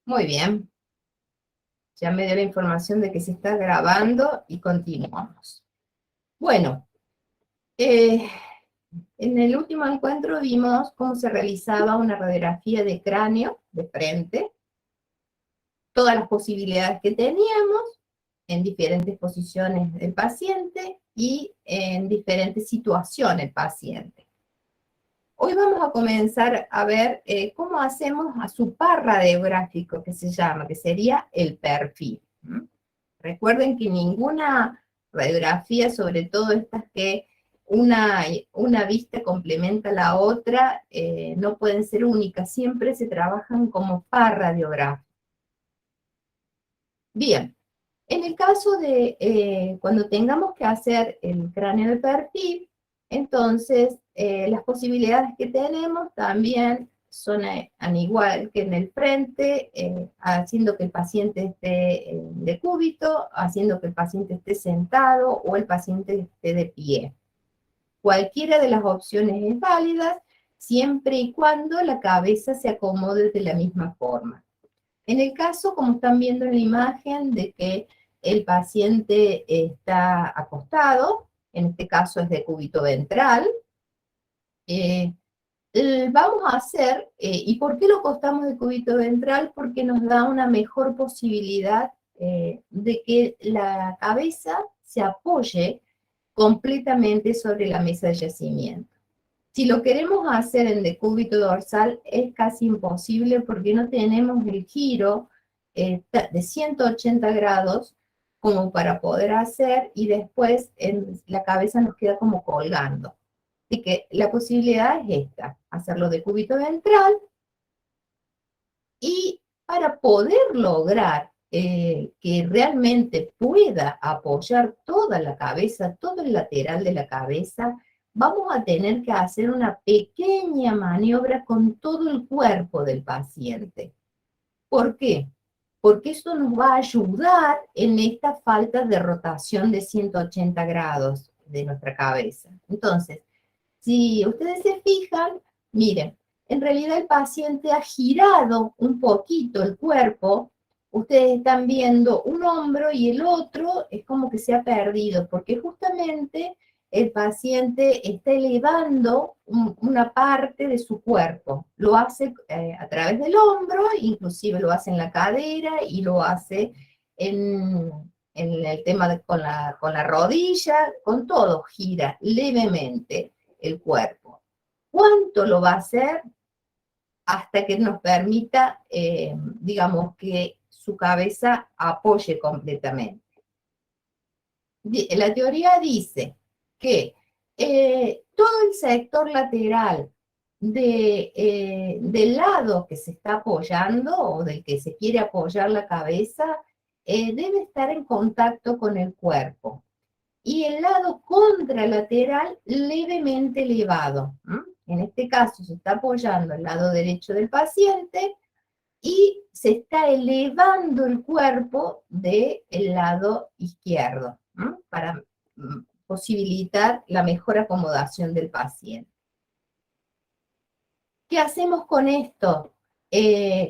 Muy bien. Ya me dio la información de que se está grabando y continuamos. Bueno, en el último encuentro vimos cómo se realizaba una radiografía de cráneo de frente, todas las posibilidades que teníamos en diferentes posiciones del paciente y en diferentes situaciones del paciente. Hoy vamos a comenzar a ver cómo hacemos a su par radiográfico, que se llama, que sería el perfil. Recuerden que ninguna radiografía, sobre todo estas que una vista complementa a la otra, no pueden ser únicas, siempre se trabajan como par radiográfico. Bien, en el caso de cuando tengamos que hacer el cráneo de perfil, entonces las posibilidades que tenemos también son al igual que en el frente, haciendo que el paciente esté de cúbito, haciendo que el paciente esté sentado o el paciente esté de pie. Cualquiera de las opciones es válida, siempre y cuando la cabeza se acomode de la misma forma. En el caso, como están viendo en la imagen, de que el paciente está acostado, en este caso es de cúbito ventral, vamos a hacer, ¿y por qué lo acostamos de cúbito ventral? Porque nos da una mejor posibilidad de que la cabeza se apoye completamente sobre la mesa de yacimiento. Si lo queremos hacer en decúbito dorsal es casi imposible porque no tenemos el giro de 180 grados como para poder hacer y después la cabeza nos queda como colgando. Así que la posibilidad es esta, hacerlo de cúbito ventral y para poder lograr que realmente pueda apoyar toda la cabeza, todo el lateral de la cabeza, vamos a tener que hacer una pequeña maniobra con todo el cuerpo del paciente. ¿Por qué? Porque esto nos va a ayudar en esta falta de rotación de 180 grados de nuestra cabeza. Entonces, si ustedes se fijan, miren, en realidad el paciente ha girado un poquito el cuerpo, ustedes están viendo un hombro y el otro es como que se ha perdido, porque justamente el paciente está elevando una parte de su cuerpo. Lo hace a través del hombro, inclusive lo hace en la cadera y lo hace en el tema con la rodilla, con todo, gira levemente el cuerpo. ¿Cuánto lo va a hacer? Hasta que nos permita, digamos, que su cabeza apoye completamente. La teoría dice que todo el sector lateral del lado que se está apoyando o del que se quiere apoyar la cabeza debe estar en contacto con el cuerpo. Y el lado contralateral levemente elevado. En este caso se está apoyando el lado derecho del paciente y se está elevando el cuerpo del lado izquierdo para posibilitar la mejor acomodación del paciente. ¿Qué hacemos con esto?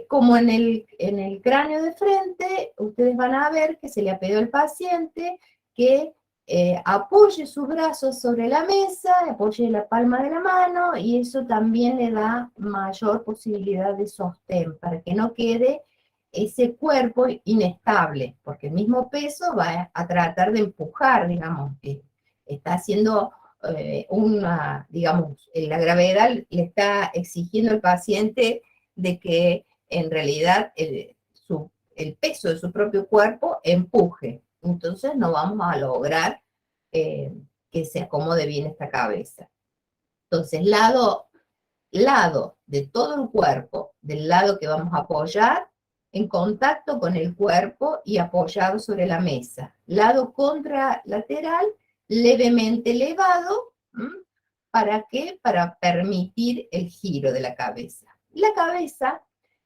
Como en el cráneo de frente, ustedes van a ver que se le ha pedido al paciente que apoye sus brazos sobre la mesa, apoye la palma de la mano, y eso también le da mayor posibilidad de sostén, para que no quede ese cuerpo inestable, porque el mismo peso va a tratar de empujar, digamos, que está haciendo digamos, la gravedad le está exigiendo al paciente de que en realidad el peso de su propio cuerpo empuje. Entonces no vamos a lograr que se acomode bien esta cabeza. Entonces, lado de todo el cuerpo, del lado que vamos a apoyar, en contacto con el cuerpo y apoyado sobre la mesa. Lado contralateral, levemente elevado. ¿Para qué? Para permitir el giro de la cabeza. La cabeza,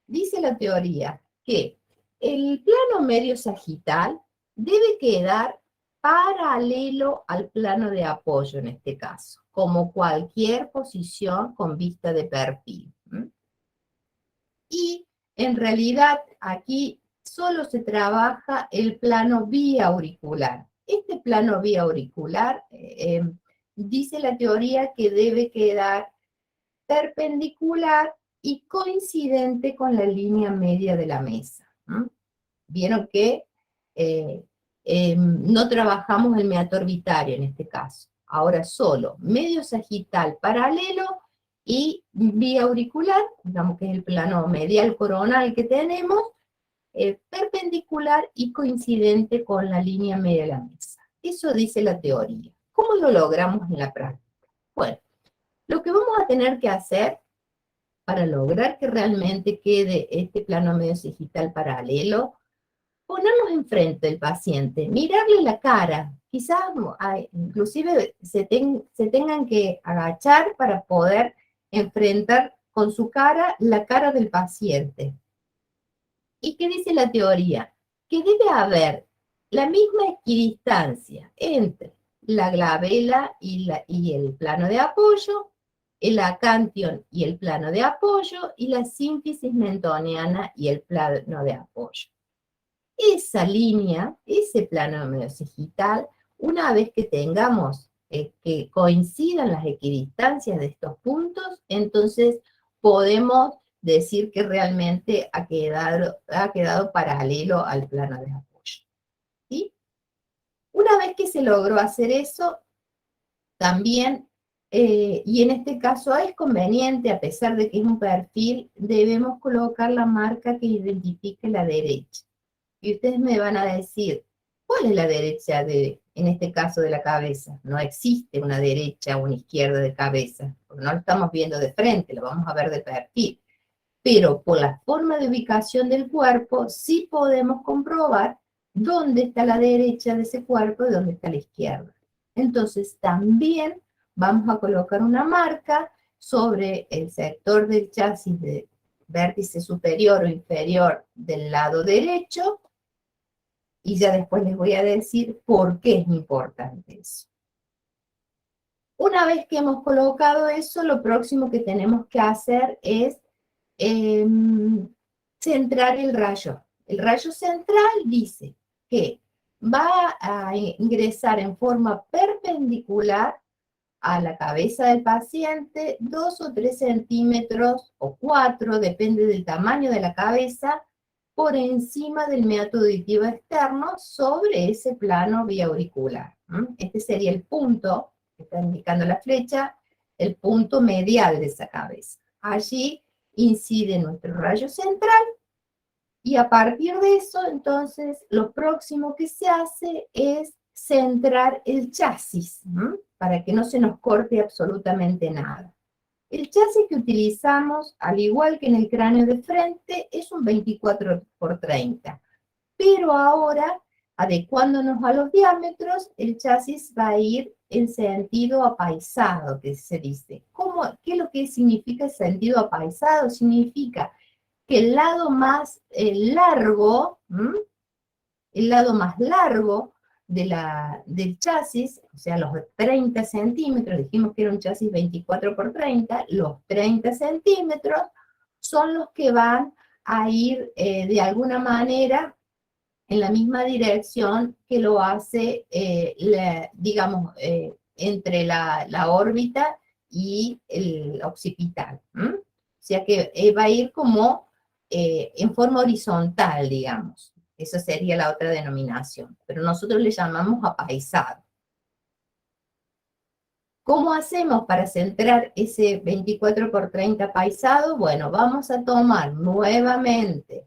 dice la teoría, que el plano medio sagital debe quedar paralelo al plano de apoyo en este caso, como cualquier posición con vista de perfil. Y en realidad aquí solo se trabaja el plano biauricular. Este plano biauricular dice la teoría que debe quedar perpendicular y coincidente con la línea media de la mesa. Vieron que no trabajamos el meator orbitario en este caso. Ahora solo medio sagital paralelo y vía auricular, digamos que es el plano medial coronal que tenemos, perpendicular y coincidente con la línea media de la mesa. Eso dice la teoría. ¿Cómo lo logramos en la práctica? Bueno, lo que vamos a tener que hacer para lograr que realmente quede este plano medio sagital paralelo, ponernos enfrente del paciente, mirarle la cara, quizás inclusive se tengan que agachar para poder enfrentar con su cara la cara del paciente. ¿Y qué dice la teoría? Que debe haber la misma equidistancia entre la glabela y el plano de apoyo, el acantion y el plano de apoyo, y la sínfisis mentoniana y el plano de apoyo. Esa línea, ese plano mediosagital, una vez que tengamos que coincidan las equidistancias de estos puntos, entonces podemos decir que realmente ha quedado paralelo al plano de apoyo. ¿Sí? Una vez que se logró hacer eso, también, y en este caso es conveniente, a pesar de que es un perfil, debemos colocar la marca que identifique la derecha. Y ustedes me van a decir, ¿cuál es la derecha en este caso de la cabeza? No existe una derecha o una izquierda de cabeza, porque no lo estamos viendo de frente, lo vamos a ver de perfil. Pero por la forma de ubicación del cuerpo, sí podemos comprobar dónde está la derecha de ese cuerpo y dónde está la izquierda. Entonces, también vamos a colocar una marca sobre el sector del chasis de vértice superior o inferior del lado derecho, y ya después les voy a decir por qué es importante eso. Una vez que hemos colocado eso, lo próximo que tenemos que hacer es centrar el rayo. El rayo central dice que va a ingresar en forma perpendicular a la cabeza del paciente 2 o 3 centímetros o 4, depende del tamaño de la cabeza, por encima del meato auditivo externo sobre ese plano biauricular. Este sería el punto que está indicando la flecha, el punto medial de esa cabeza. Allí incide nuestro rayo central y a partir de eso, entonces, lo próximo que se hace es centrar el chasis, para que no se nos corte absolutamente nada. El chasis que utilizamos, al igual que en el cráneo de frente, es un 24 por 30. Pero ahora, adecuándonos a los diámetros, el chasis va a ir en sentido apaisado, que se dice. ¿Qué es lo que significa el sentido apaisado? Significa que el lado más largo, del chasis, o sea, los 30 centímetros, dijimos que era un chasis 24 por 30, los 30 centímetros son los que van a ir de alguna manera en la misma dirección que lo hace, digamos, entre la órbita y el occipital. O sea que va a ir como en forma horizontal, digamos. Esa sería la otra denominación, pero nosotros le llamamos apaisado. ¿Cómo hacemos para centrar ese 24 por 30 apaisado? Bueno, vamos a tomar nuevamente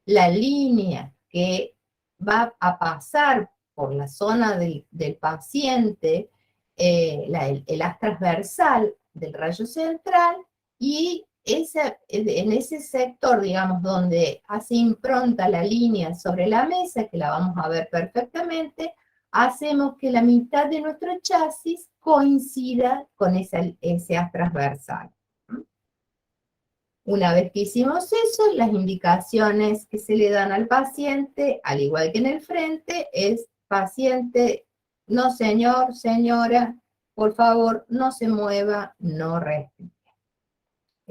la línea que va a pasar por la zona del paciente, el haz transversal del rayo central, y en ese sector, digamos, donde hace impronta la línea sobre la mesa, que la vamos a ver perfectamente, hacemos que la mitad de nuestro chasis coincida con ese haz transversal. Una vez que hicimos eso, las indicaciones que se le dan al paciente, al igual que en el frente, es paciente, no señor, señora, por favor, no se mueva, no respire.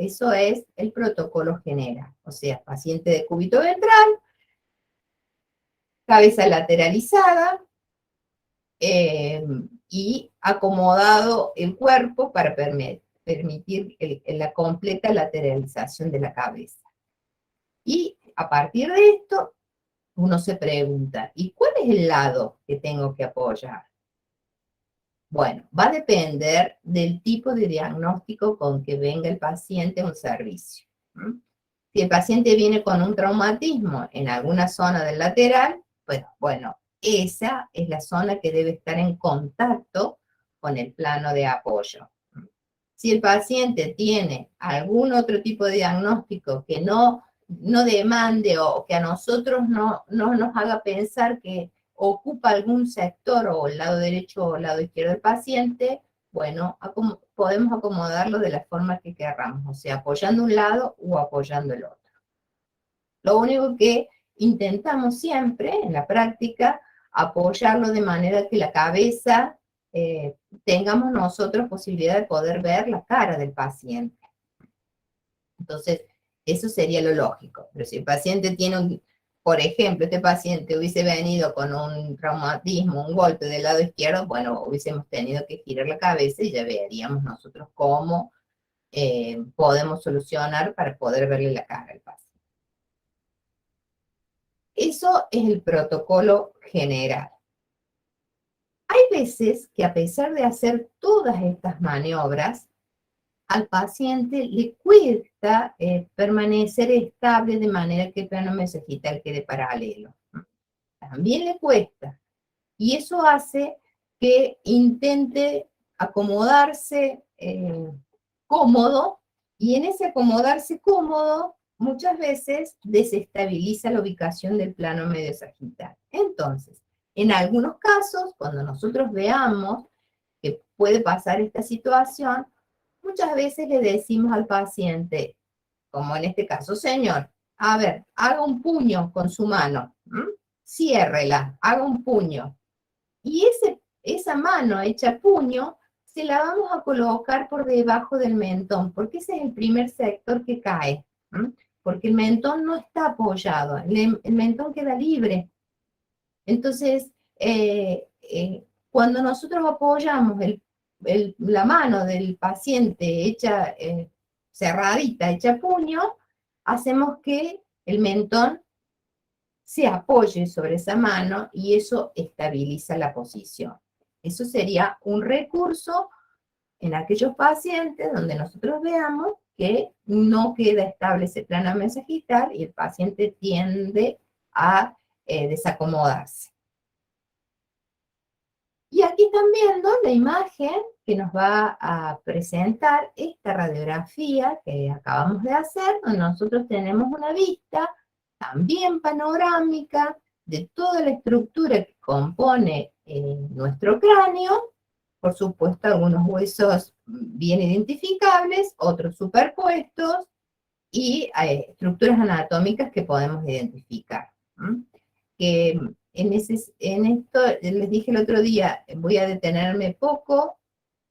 Eso es el protocolo general. O sea, paciente de cúbito ventral, cabeza lateralizada, y acomodado el cuerpo para permitir la completa lateralización de la cabeza. Y a partir de esto, uno se pregunta, ¿y cuál es el lado que tengo que apoyar? Bueno, va a depender del tipo de diagnóstico con que venga el paciente a un servicio. Si el paciente viene con un traumatismo en alguna zona del lateral, pues bueno, esa es la zona que debe estar en contacto con el plano de apoyo. Si el paciente tiene algún otro tipo de diagnóstico que no demande o que a nosotros no nos haga pensar que ocupa algún sector o el lado derecho o el lado izquierdo del paciente, bueno, podemos acomodarlo de la forma que queramos, o sea, apoyando un lado o apoyando el otro. Lo único que intentamos siempre en la práctica, apoyarlo de manera que la cabeza tengamos nosotros posibilidad de poder ver la cara del paciente. Entonces, eso sería lo lógico. Pero si el paciente tiene por ejemplo, este paciente hubiese venido con un traumatismo, un golpe del lado izquierdo, bueno, hubiésemos tenido que girar la cabeza y ya veríamos nosotros cómo podemos solucionar para poder verle la cara al paciente. Eso es el protocolo general. Hay veces que a pesar de hacer todas estas maniobras, al paciente le cuesta permanecer estable de manera que el plano mesogital quede paralelo. También le cuesta. Y eso hace que intente acomodarse cómodo, y en ese acomodarse cómodo, muchas veces desestabiliza la ubicación del plano medio sagital. Entonces, en algunos casos, cuando nosotros veamos que puede pasar esta situación, muchas veces le decimos al paciente, como en este caso, señor, a ver, haga un puño con su mano, ciérrela, haga un puño. Y esa mano hecha puño, se la vamos a colocar por debajo del mentón, porque ese es el primer sector que cae, porque el mentón no está apoyado, el mentón queda libre. Entonces, cuando nosotros apoyamos la mano del paciente hecha cerradita, hecha puño, hacemos que el mentón se apoye sobre esa mano y eso estabiliza la posición. Eso sería un recurso en aquellos pacientes donde nosotros veamos que no queda estable ese plano mesogital y el paciente tiende a desacomodarse. Y aquí están viendo la imagen que nos va a presentar esta radiografía que acabamos de hacer, donde nosotros tenemos una vista también panorámica de toda la estructura que compone nuestro cráneo, por supuesto algunos huesos bien identificables, otros superpuestos, y estructuras anatómicas que podemos identificar. Que en esto, les dije el otro día, voy a detenerme poco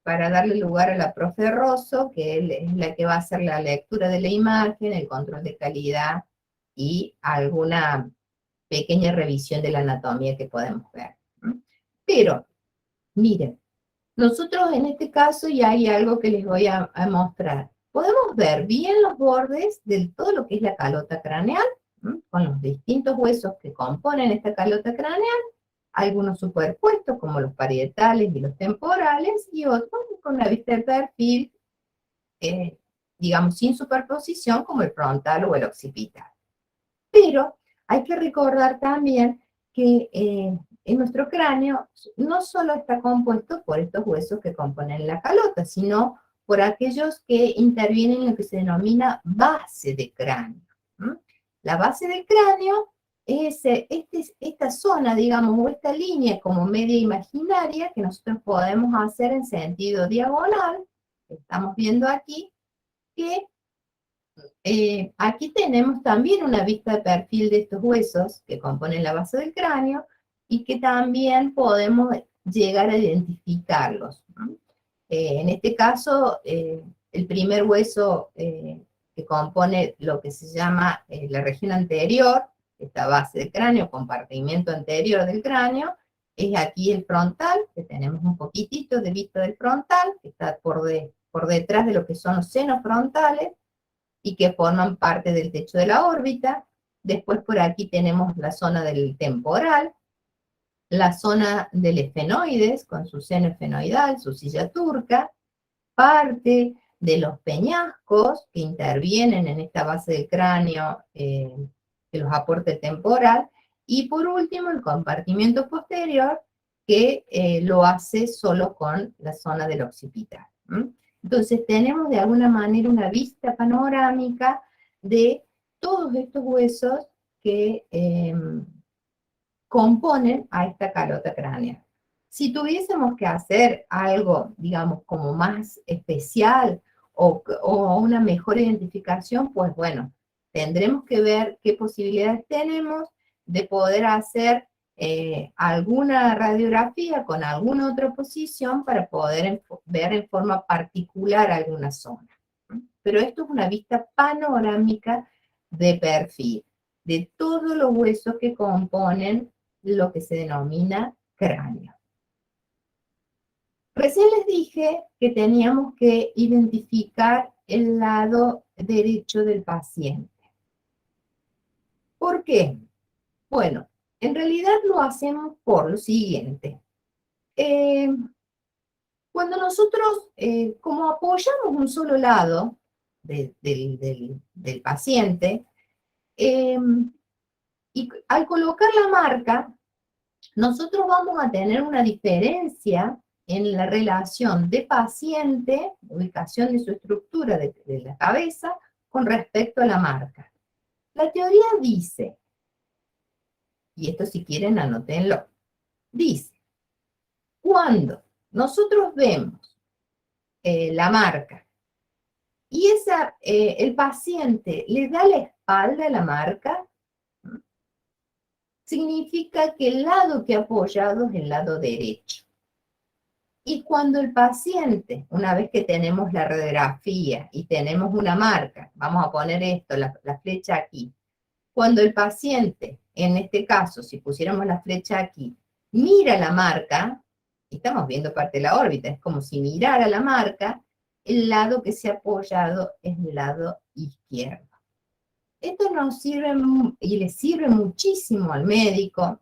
para darle lugar a la profe Rosso, que es la que va a hacer la lectura de la imagen, el control de calidad y alguna pequeña revisión de la anatomía que podemos ver. Pero, miren, nosotros en este caso ya hay algo que les voy a mostrar. Podemos ver bien los bordes de todo lo que es la calota craneal, con los distintos huesos que componen esta calota craneal, algunos superpuestos como los parietales y los temporales, y otros con la vista de perfil, digamos, sin superposición, como el frontal o el occipital. Pero hay que recordar también que en nuestro cráneo no solo está compuesto por estos huesos que componen la calota, sino por aquellos que intervienen en lo que se denomina base de cráneo. La base del cráneo es esta zona, digamos, o esta línea como media imaginaria que nosotros podemos hacer en sentido diagonal, que estamos viendo aquí, que aquí tenemos también una vista de perfil de estos huesos que componen la base del cráneo y que también podemos llegar a identificarlos, ¿no? En este caso, el primer hueso que compone lo que se llama la región anterior, esta base del cráneo, compartimiento anterior del cráneo, es aquí el frontal, que tenemos un poquitito de vista del frontal, que está por detrás de lo que son los senos frontales, y que forman parte del techo de la órbita. Después por aquí tenemos la zona del temporal, la zona del esfenoides, con su seno esfenoidal, su silla turca, parte de los peñascos que intervienen en esta base del cráneo que los aporta el temporal, y por último el compartimiento posterior que lo hace solo con la zona del occipital. Entonces tenemos de alguna manera una vista panorámica de todos estos huesos que componen a esta calota craneal. Si tuviésemos que hacer algo, digamos, como más especial o una mejor identificación, pues bueno, tendremos que ver qué posibilidades tenemos de poder hacer alguna radiografía con alguna otra posición para poder ver en forma particular alguna zona. Pero esto es una vista panorámica de perfil, de todos los huesos que componen lo que se denomina cráneo. Recién les dije que teníamos que identificar el lado derecho del paciente. ¿Por qué? Bueno, en realidad lo hacemos por lo siguiente. Cuando nosotros, como apoyamos un solo lado del paciente, y al colocar la marca, nosotros vamos a tener una diferencia en la relación de paciente, ubicación de su estructura de la cabeza, con respecto a la marca. La teoría dice, y esto si quieren anótenlo, dice, cuando nosotros vemos la marca y el paciente le da la espalda a la marca, significa que el lado que ha apoyado es el lado derecho. Y cuando el paciente, una vez que tenemos la radiografía y tenemos una marca, vamos a poner esto, la flecha aquí, cuando el paciente, en este caso, si pusiéramos la flecha aquí, mira la marca, estamos viendo parte de la órbita, es como si mirara la marca, el lado que se ha apoyado es el lado izquierdo. Esto nos sirve y le sirve muchísimo al médico.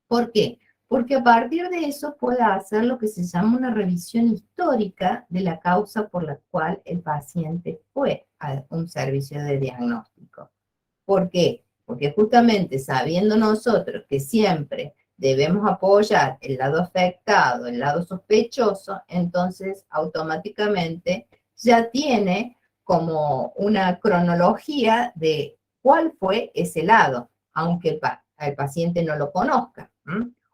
¿Por qué? Porque a partir de eso puede hacer lo que se llama una revisión histórica de la causa por la cual el paciente fue a un servicio de diagnóstico. ¿Por qué? Porque justamente sabiendo nosotros que siempre debemos apoyar el lado afectado, el lado sospechoso, entonces automáticamente ya tiene como una cronología de cuál fue ese lado, aunque el paciente no lo conozca.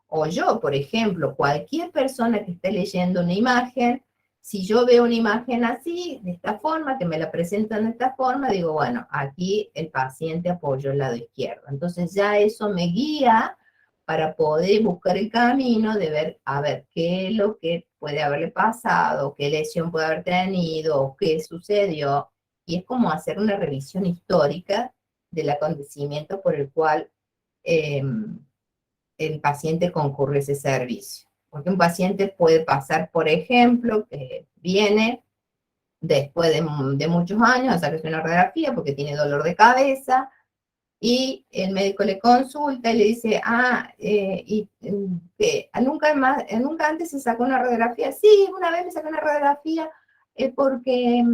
O yo, por ejemplo, cualquier persona que esté leyendo una imagen, si yo veo una imagen así, de esta forma, que me la presentan de esta forma, digo, bueno, aquí el paciente apoyó el lado izquierdo. Entonces ya eso me guía para poder buscar el camino de ver, a ver, qué es lo que puede haberle pasado, qué lesión puede haber tenido, qué sucedió. Y es como hacer una revisión histórica del acontecimiento por el cual el paciente concurre a ese servicio. Porque un paciente puede pasar, por ejemplo, que viene después de muchos años a hacerse una radiografía porque tiene dolor de cabeza y el médico le consulta y le dice, ¿nunca antes se sacó una radiografía? Sí, una vez me saqué una radiografía porque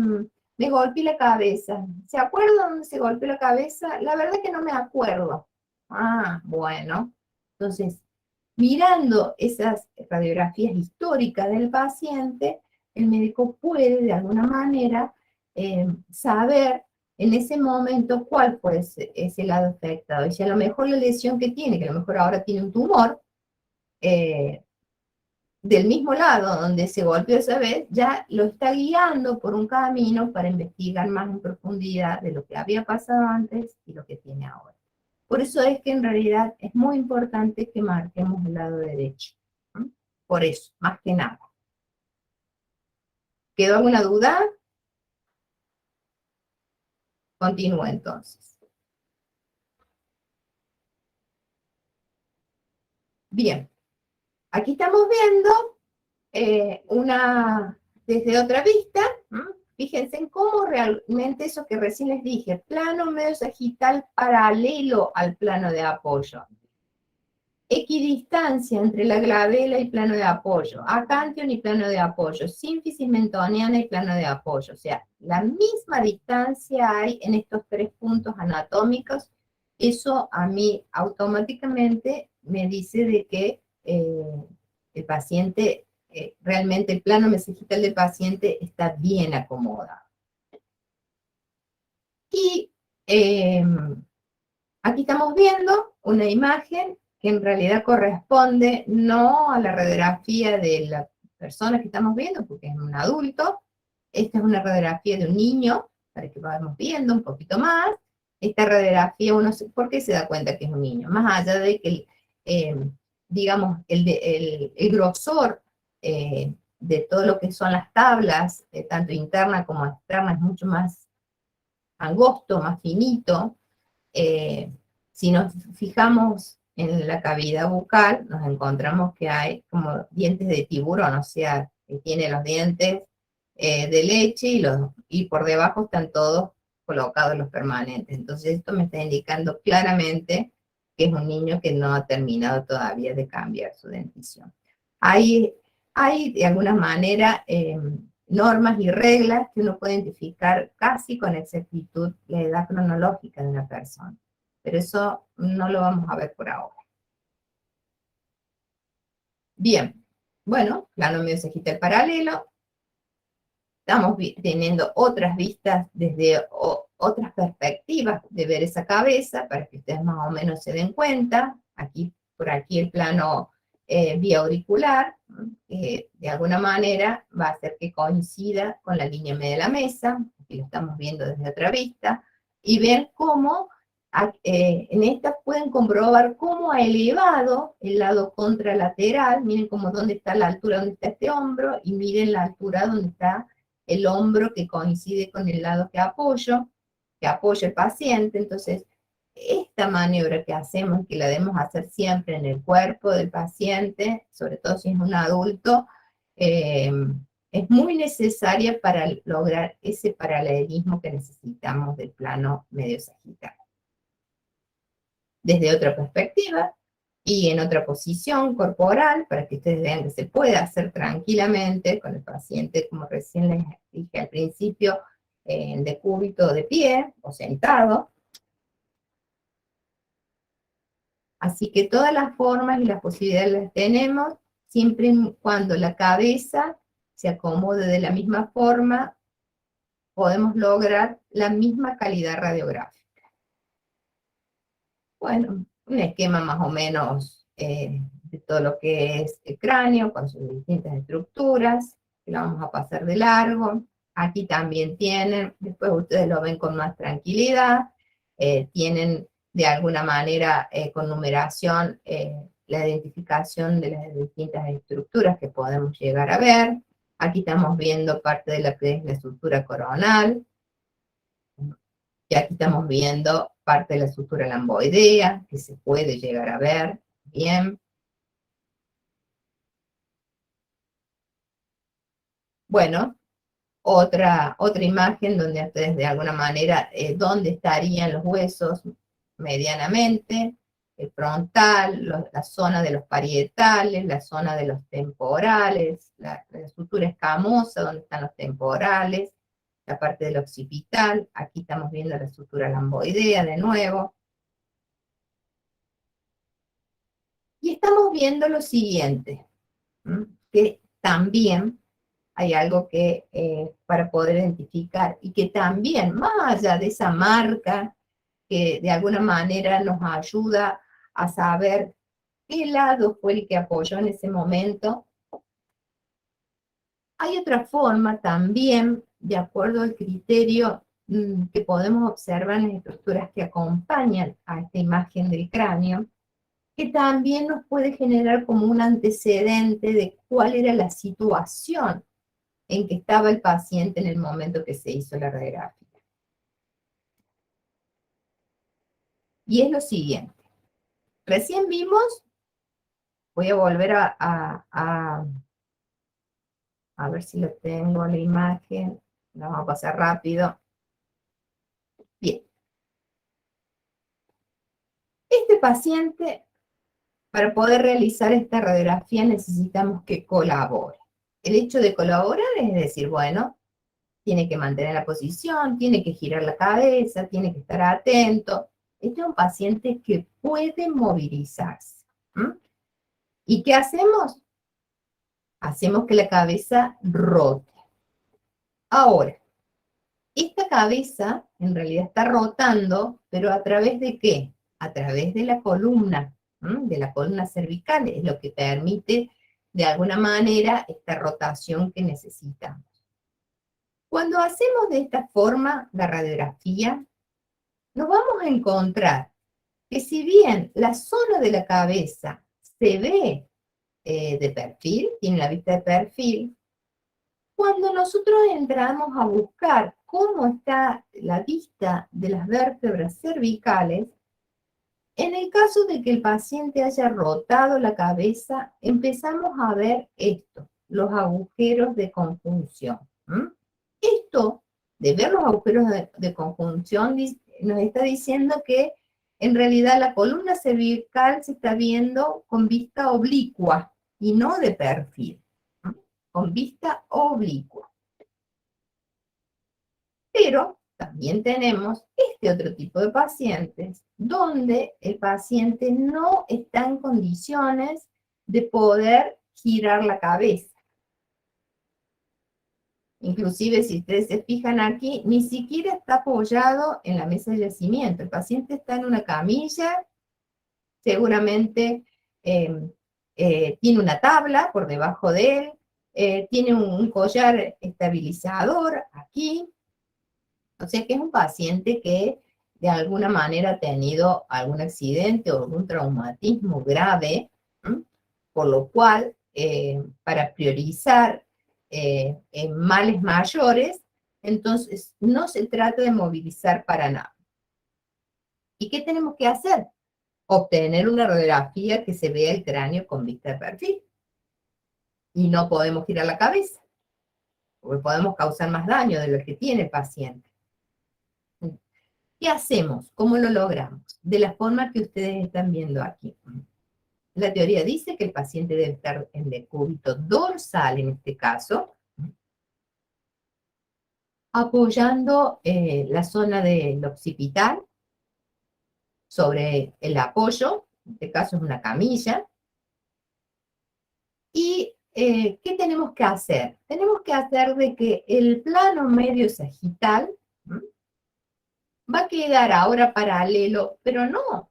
me golpeé la cabeza. ¿Se acuerda dónde se golpeó la cabeza? La verdad es que no me acuerdo. Bueno. Entonces, mirando esas radiografías históricas del paciente, el médico puede de alguna manera saber en ese momento cuál fue ese lado afectado. Y si a lo mejor la lesión que tiene, que a lo mejor ahora tiene un tumor, del mismo lado donde se golpeó esa vez, ya lo está guiando por un camino para investigar más en profundidad de lo que había pasado antes y lo que tiene ahora. Por eso es que en realidad es muy importante que marquemos el lado derecho. Por eso, más que nada. ¿Quedó alguna duda? Continúo entonces. Bien, aquí estamos viendo desde otra vista. Fíjense en cómo realmente eso que recién les dije, plano medio sagital paralelo al plano de apoyo. Equidistancia entre la glabela y plano de apoyo, acantion y plano de apoyo, sínfisis mentoniana y plano de apoyo. O sea, la misma distancia hay en estos tres puntos anatómicos. Eso a mí automáticamente me dice de que el paciente, realmente el plano mesogital del paciente está bien acomodado. Y aquí estamos viendo una imagen que en realidad corresponde no a la radiografía de la persona que estamos viendo, porque es un adulto. Esta es una radiografía de un niño, para que vayamos viendo un poquito más. Esta radiografía, ¿por qué se da cuenta que es un niño? Más allá de que, digamos, el grosor de todo lo que son las tablas, tanto interna como externa, es mucho más angosto, más finito. Si nos fijamos en la cavidad bucal, nos encontramos que hay como dientes de tiburón, o sea, que tiene los dientes de leche y por debajo están todos colocados los permanentes. Entonces esto me está indicando claramente que es un niño que no ha terminado todavía de cambiar su dentición. Hay de alguna manera normas y reglas que uno puede identificar casi con exactitud la edad cronológica de una persona. Pero eso no lo vamos a ver por ahora. Bien, bueno, plano medio sagital paralelo. Estamos teniendo otras vistas desde otras perspectivas de ver esa cabeza, para que ustedes más o menos se den cuenta. Aquí, por aquí el plano vía auricular, de alguna manera va a hacer que coincida con la línea media de la mesa. Aquí lo estamos viendo desde otra vista. Y ven cómo en estas pueden comprobar cómo ha elevado el lado contralateral. Miren cómo dónde está la altura donde está este hombro, y miren la altura donde está el hombro que coincide con el lado que apoya el paciente. Entonces, esta maniobra que hacemos, que la debemos hacer siempre en el cuerpo del paciente, sobre todo si es un adulto, es muy necesaria para lograr ese paralelismo que necesitamos del plano medio sagital. Desde otra perspectiva y en otra posición corporal, para que ustedes vean que se puede hacer tranquilamente con el paciente, como recién les dije al principio, en decúbito de pie o sentado. Así que todas las formas y las posibilidades las tenemos, siempre y cuando la cabeza se acomode de la misma forma, podemos lograr la misma calidad radiográfica. Bueno, un esquema más o menos de todo lo que es el cráneo, con sus distintas estructuras, que lo vamos a pasar de largo. Aquí también tienen, después ustedes lo ven con más tranquilidad, tienen de alguna manera con numeración la identificación de las distintas estructuras que podemos llegar a ver. Aquí estamos viendo parte de la que es la estructura coronal, y aquí estamos viendo parte de la estructura lamboidea, que se puede llegar a ver bien. Bueno, otra imagen donde ustedes de alguna manera, dónde estarían los huesos medianamente, el frontal, la zona de los parietales, la zona de los temporales, la estructura escamosa donde están los temporales, la parte del occipital. Aquí estamos viendo la estructura lamboidea de nuevo. Y estamos viendo lo siguiente, que también hay algo que para poder identificar, y que también, más allá de esa marca que de alguna manera nos ayuda a saber qué lado fue el que apoyó en ese momento, hay otra forma también, de acuerdo al criterio que podemos observar en las estructuras que acompañan a esta imagen del cráneo, que también nos puede generar como un antecedente de cuál era la situación en que estaba el paciente en el momento que se hizo la radiografía. Y es lo siguiente. Recién vimos, voy a volver a ver si lo tengo en la imagen. La vamos a pasar rápido. Bien. Este paciente, para poder realizar esta radiografía necesitamos que colabore. El hecho de colaborar es decir, bueno, tiene que mantener la posición, tiene que girar la cabeza, tiene que estar atento. Este es un paciente que puede movilizarse. ¿Mm? ¿Y qué hacemos? Hacemos que la cabeza rote. Ahora, esta cabeza en realidad está rotando, pero ¿a través de qué? A través de la columna, de la columna cervical, es lo que permite de alguna manera esta rotación que necesitamos. Cuando hacemos de esta forma la radiografía, nos vamos a encontrar que si bien la zona de la cabeza se ve de perfil, tiene la vista de perfil, cuando nosotros entramos a buscar cómo está la vista de las vértebras cervicales, en el caso de que el paciente haya rotado la cabeza, empezamos a ver esto, los agujeros de conjunción. Esto de ver los agujeros de conjunción nos está diciendo que en realidad la columna cervical se está viendo con vista oblicua y no de perfil, con vista oblicua. Pero también tenemos este otro tipo de pacientes donde el paciente no está en condiciones de poder girar la cabeza. Inclusive, si ustedes se fijan aquí, ni siquiera está apoyado en la mesa de yacimiento. El paciente está en una camilla, seguramente tiene una tabla por debajo de él, tiene un collar estabilizador aquí. O sea que es un paciente que de alguna manera ha tenido algún accidente o algún traumatismo grave, por lo cual, para priorizar en males mayores, entonces no se trata de movilizar para nada. ¿Y qué tenemos que hacer? Obtener una radiografía que se vea el cráneo con vista de perfil. Y no podemos girar la cabeza, porque podemos causar más daño de lo que tiene el paciente. ¿Qué hacemos? ¿Cómo lo logramos? De la forma que ustedes están viendo aquí. La teoría dice que el paciente debe estar en decúbito dorsal, en este caso, apoyando la zona del occipital sobre el apoyo, en este caso es una camilla. ¿Y qué tenemos que hacer? Tenemos que hacer de que el plano medio sagital va a quedar ahora paralelo, pero no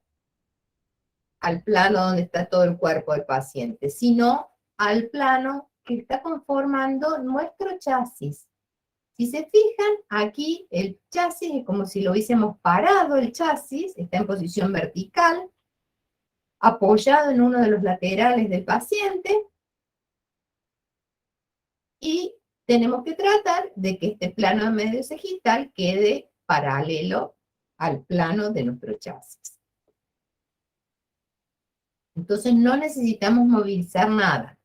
al plano donde está todo el cuerpo del paciente, sino al plano que está conformando nuestro chasis. Si se fijan, aquí el chasis es como si lo hubiésemos parado, el chasis está en posición vertical, apoyado en uno de los laterales del paciente, y tenemos que tratar de que este plano medio sagital quede paralelo al plano de nuestro chasis. Entonces no necesitamos movilizar nada.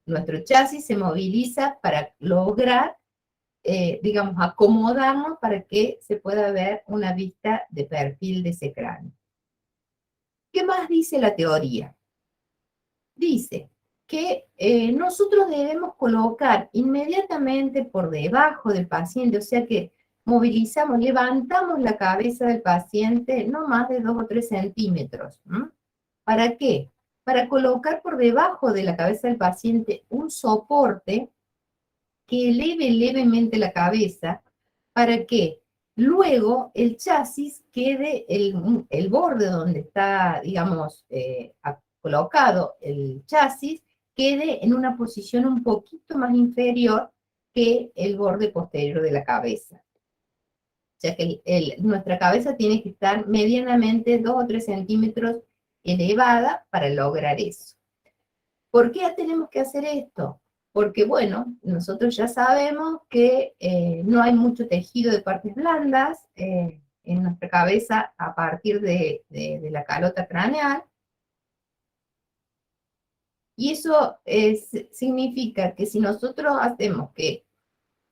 Nuestro chasis se moviliza para lograr, digamos, acomodarnos para que se pueda ver una vista de perfil de ese cráneo. ¿Qué más dice la teoría? Dice que nosotros debemos colocar inmediatamente por debajo del paciente, o sea que movilizamos, levantamos la cabeza del paciente no más de 2 o 3 centímetros. ¿Para qué? Para colocar por debajo de la cabeza del paciente un soporte que eleve levemente la cabeza para que luego el chasis quede, el borde donde está, digamos, colocado el chasis, quede en una posición un poquito más inferior que el borde posterior de la cabeza. O sea que nuestra cabeza tiene que estar medianamente 2 o 3 centímetros elevada para lograr eso. ¿Por qué tenemos que hacer esto? Porque, bueno, nosotros ya sabemos que no hay mucho tejido de partes blandas en en nuestra cabeza a partir de la calota craneal. Y eso significa que si nosotros hacemos que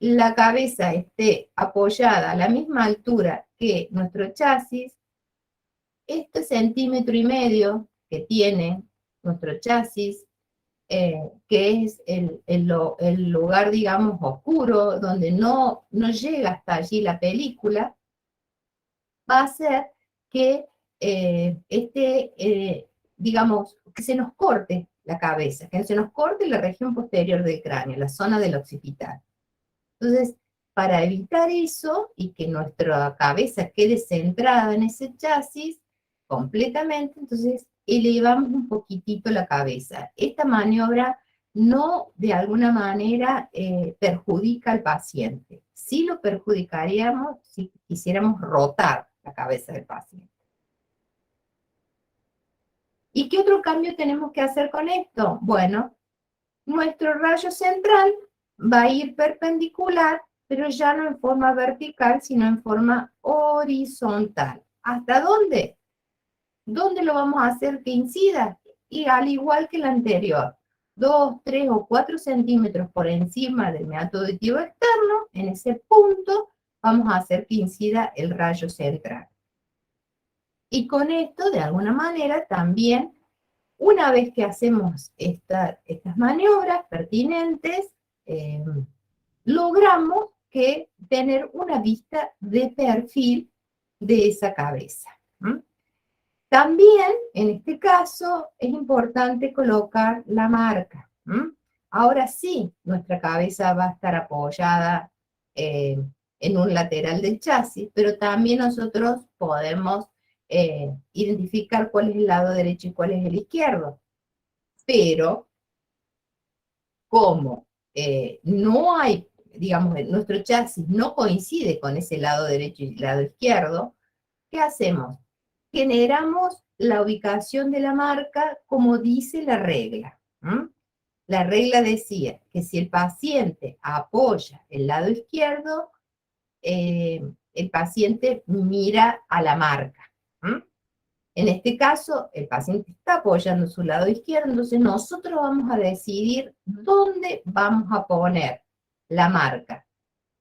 la cabeza esté apoyada a la misma altura que nuestro chasis, este 1,5 cm que tiene nuestro chasis, que es el lugar, digamos, oscuro, donde no llega hasta allí la película, va a hacer que digamos, que se nos corte la cabeza, que se nos corte la región posterior del cráneo, la zona del occipital. Entonces, para evitar eso y que nuestra cabeza quede centrada en ese chasis completamente, entonces elevamos un poquitito la cabeza. Esta maniobra no de alguna manera perjudica al paciente. Sí lo perjudicaríamos si quisiéramos rotar la cabeza del paciente. ¿Y qué otro cambio tenemos que hacer con esto? Bueno, nuestro rayo central va a ir perpendicular, pero ya no en forma vertical, sino en forma horizontal. ¿Hasta dónde? ¿Dónde lo vamos a hacer que incida? Y al igual que el anterior, 2, 3 o 4 centímetros por encima del meato auditivo externo, en ese punto vamos a hacer que incida el rayo central. Y con esto, de alguna manera, también, una vez que hacemos estas maniobras pertinentes, logramos tener una vista de perfil de esa cabeza. También, en este caso, es importante colocar la marca. Ahora sí, nuestra cabeza va a estar apoyada en un lateral del chasis, pero también nosotros podemos identificar cuál es el lado derecho y cuál es el izquierdo. Pero, como no hay, digamos, nuestro chasis no coincide con ese lado derecho y lado izquierdo, ¿qué hacemos? Generamos la ubicación de la marca como dice la regla. La regla decía que si el paciente apoya el lado izquierdo, el paciente mira a la marca. En este caso, el paciente está apoyando su lado izquierdo, entonces nosotros vamos a decidir dónde vamos a poner la marca,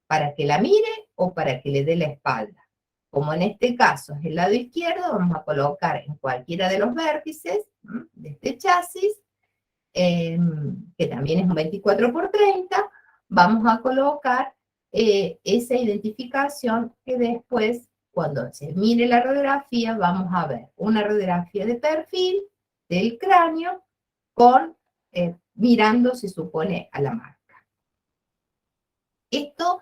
para que la mire o para que le dé la espalda. Como en este caso es el lado izquierdo, vamos a colocar en cualquiera de los vértices de este chasis, que también es un 24×30, vamos a colocar esa identificación que después, cuando se mire la radiografía, vamos a ver una radiografía de perfil del cráneo mirando, se supone, a la marca. Esto,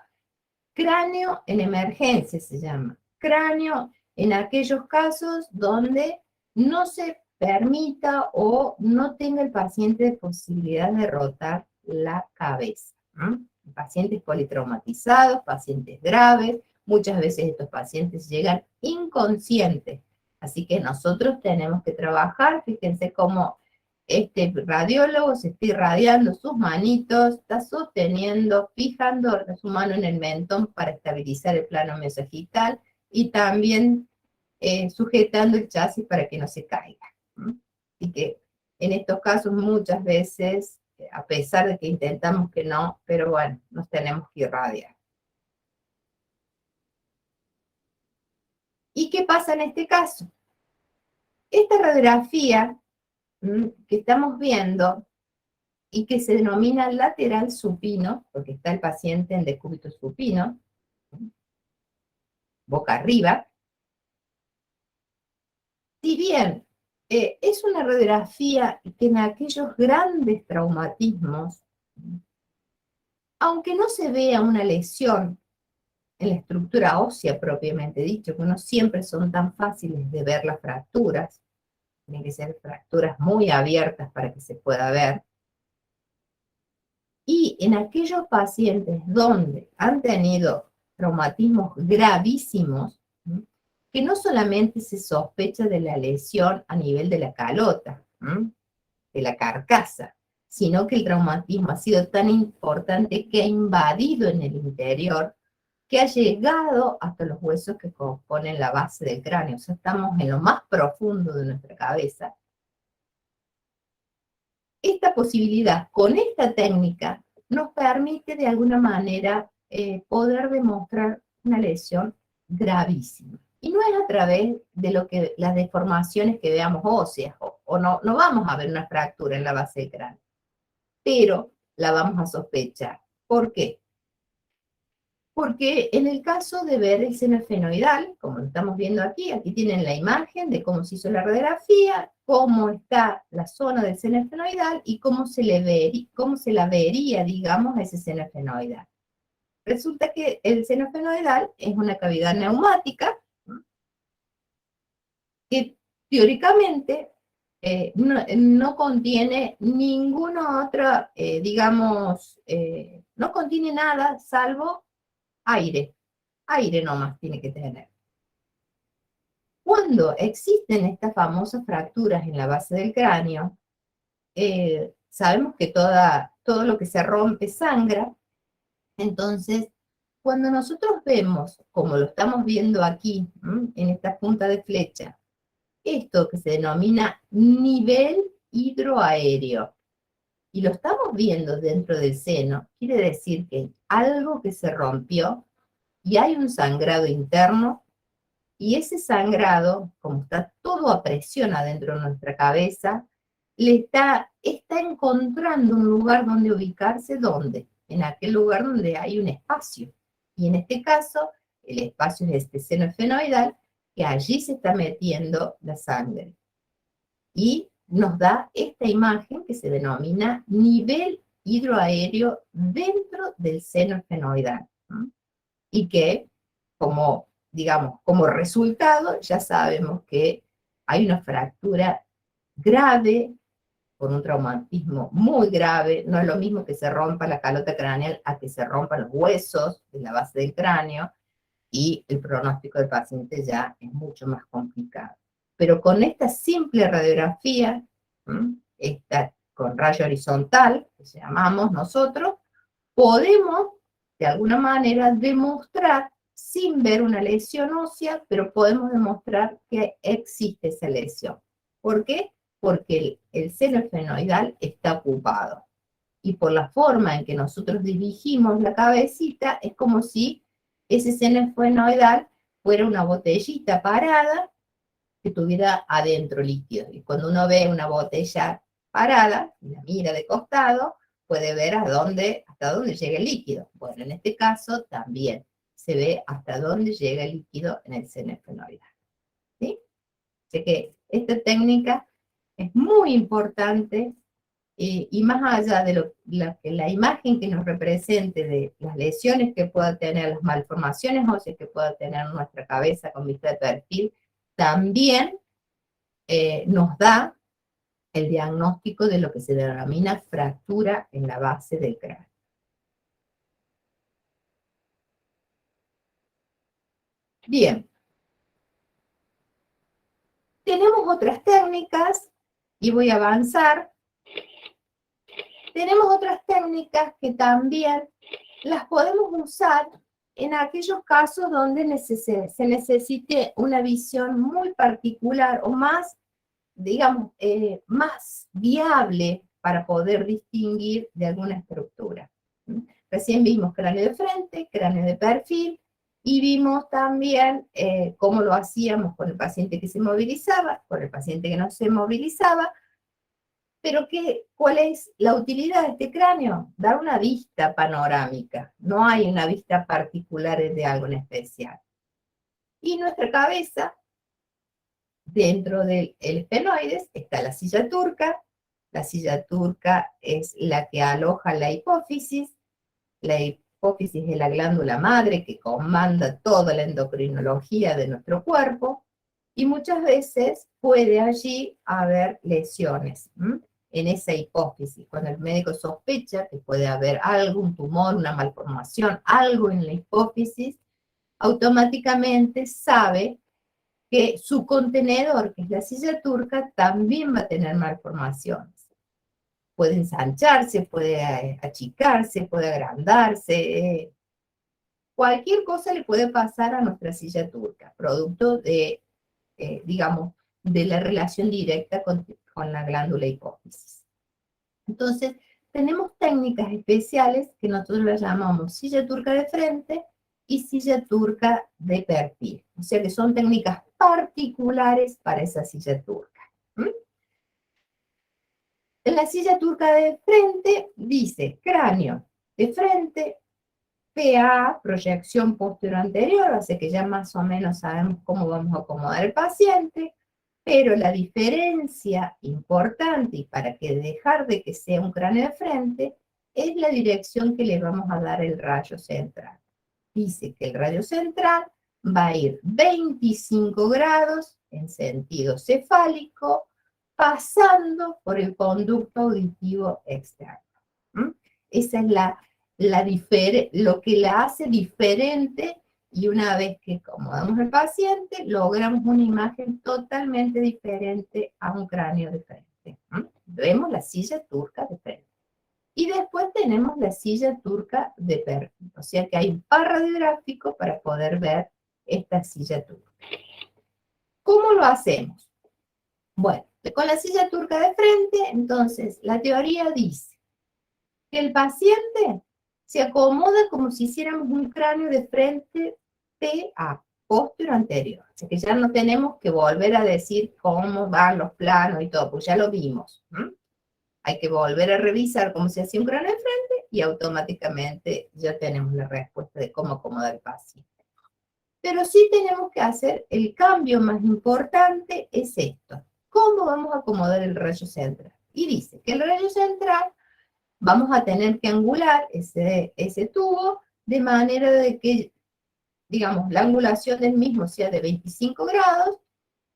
cráneo en emergencia se llama. Cráneo en aquellos casos donde no se permita o no tenga el paciente posibilidad de rotar la cabeza. Pacientes politraumatizados, pacientes graves, muchas veces estos pacientes llegan inconscientes. Así que nosotros tenemos que trabajar, fíjense cómo este radiólogo se está irradiando sus manitos, está sosteniendo, fijando su mano en el mentón para estabilizar el plano mesosagital y también sujetando el chasis para que no se caiga. Así que en estos casos muchas veces, a pesar de que intentamos que no, pero bueno, nos tenemos que irradiar. ¿Y qué pasa en este caso? Esta radiografía que estamos viendo y que se denomina lateral supino, porque está el paciente en decúbito supino, boca arriba. Si bien es una radiografía que en aquellos grandes traumatismos, aunque no se vea una lesión en la estructura ósea propiamente dicho, que no siempre son tan fáciles de ver las fracturas, tienen que ser fracturas muy abiertas para que se pueda ver, y en aquellos pacientes donde han tenido traumatismos gravísimos, que no solamente se sospecha de la lesión a nivel de la calota, de la carcasa, sino que el traumatismo ha sido tan importante que ha invadido en el interior que ha llegado hasta los huesos que componen la base del cráneo. O sea, estamos en lo más profundo de nuestra cabeza. Esta posibilidad con esta técnica nos permite de alguna manera poder demostrar una lesión gravísima. Y no es a través de lo que las deformaciones que veamos óseas, o no, no vamos a ver una fractura en la base del cráneo, pero la vamos a sospechar. ¿Por qué? Porque en el caso de ver el seno esfenoidal, como lo estamos viendo aquí, aquí tienen la imagen de cómo se hizo la radiografía, cómo está la zona del seno esfenoidal y cómo se la vería, digamos, a ese seno esfenoidal. Resulta que el seno esfenoidal es una cavidad neumática, ¿no?, que teóricamente no contiene ninguna otra, digamos, no contiene nada salvo aire. Aire nomás tiene que tener. Cuando existen estas famosas fracturas en la base del cráneo, sabemos que todo lo que se rompe sangra. Entonces, cuando nosotros vemos, como lo estamos viendo aquí, en esta punta de flecha, esto que se denomina nivel hidroaéreo, y lo estamos viendo dentro del seno, quiere decir que hay algo que se rompió y hay un sangrado interno. Y ese sangrado, como está todo a presión adentro de nuestra cabeza, está encontrando un lugar donde ubicarse. ¿Dónde? En aquel lugar donde hay un espacio. Y en este caso, el espacio es este seno esfenoidal, que allí se está metiendo la sangre. Y nos da esta imagen que se denomina nivel hidroaéreo dentro del seno esfenoidal, ¿no? Y que, como, digamos, como resultado, ya sabemos que hay una fractura grave, con un traumatismo muy grave. No es lo mismo que se rompa la calota craneal a que se rompan los huesos de la base del cráneo, y el pronóstico del paciente ya es mucho más complicado. Pero con esta simple radiografía, esta con rayo horizontal, que llamamos nosotros, podemos de alguna manera demostrar, sin ver una lesión ósea, pero podemos demostrar que existe esa lesión. ¿Por qué? Porque el seno esfenoidal está ocupado. Y por la forma en que nosotros dirigimos la cabecita, es como si ese seno esfenoidal fuera una botellita parada que tuviera adentro líquido. Y cuando uno ve una botella parada, y la mira de costado, puede ver hasta dónde llega el líquido. Bueno, en este caso también se ve hasta dónde llega el líquido en el seno esfenoidal. ¿Sí? Así que esta técnica es muy importante, y más allá de la imagen que nos represente de las lesiones que pueda tener, las malformaciones óseas que pueda tener nuestra cabeza con vista de perfil, también nos da el diagnóstico de lo que se denomina fractura en la base del cráneo. Bien, tenemos otras técnicas, y voy a avanzar. Tenemos otras técnicas que también las podemos usar en aquellos casos donde se necesite una visión muy particular o más, digamos, más viable para poder distinguir de alguna estructura. Recién vimos cráneo de frente, cráneo de perfil, y vimos también cómo lo hacíamos con el paciente que se movilizaba, con el paciente que no se movilizaba. Pero ¿cuál es la utilidad de este cráneo? Dar una vista panorámica. No hay una vista particular de algo en especial. Y nuestra cabeza, dentro del esfenoides, está la silla turca. La silla turca es la que aloja la hipófisis. La hipófisis es la glándula madre que comanda toda la endocrinología de nuestro cuerpo. Y muchas veces puede allí haber lesiones en esa hipófisis. Cuando el médico sospecha que puede haber algún tumor, una malformación, algo en la hipófisis, automáticamente sabe que su contenedor, que es la silla turca, también va a tener malformaciones. Puede ensancharse, puede achicarse, puede agrandarse. cualquier cosa le puede pasar a nuestra silla turca, producto de, digamos, de la relación directa con la glándula hipófisis. Entonces, tenemos técnicas especiales que nosotros las llamamos silla turca de frente y silla turca de perfil. O sea que son técnicas particulares para esa silla turca. ¿Mm? En la silla turca de frente dice cráneo de frente, PA, proyección posterior-anterior, así que ya más o menos sabemos cómo vamos a acomodar al paciente, pero la diferencia importante, y para que dejar de que sea un cráneo de frente, es la dirección que le vamos a dar el rayo central. Dice que el rayo central va a ir 25 grados en sentido cefálico, pasando por el conducto auditivo externo. ¿Mm? Esa es lo que la hace diferente, y una vez que acomodamos al paciente, logramos una imagen totalmente diferente a un cráneo de frente. ¿Mm? Vemos la silla turca de frente. Y después tenemos la silla turca de perfil, o sea que hay un par radiográfico para poder ver esta silla turca. ¿Cómo lo hacemos? Bueno, con la silla turca de frente, entonces, la teoría dice que el paciente se acomoda como si hiciéramos un cráneo de frente PA, posterior anterior. O sea que ya no tenemos que volver a decir cómo van los planos y todo, pues ya lo vimos. Hay que volver a revisar cómo se hacía un cráneo de frente y automáticamente ya tenemos la respuesta de cómo acomodar el paciente. Pero sí tenemos que hacer el cambio más importante, es esto. ¿Cómo vamos a acomodar el rayo central? Y dice que el rayo central vamos a tener que angular ese tubo de manera de que, digamos, la angulación del mismo sea de 25 grados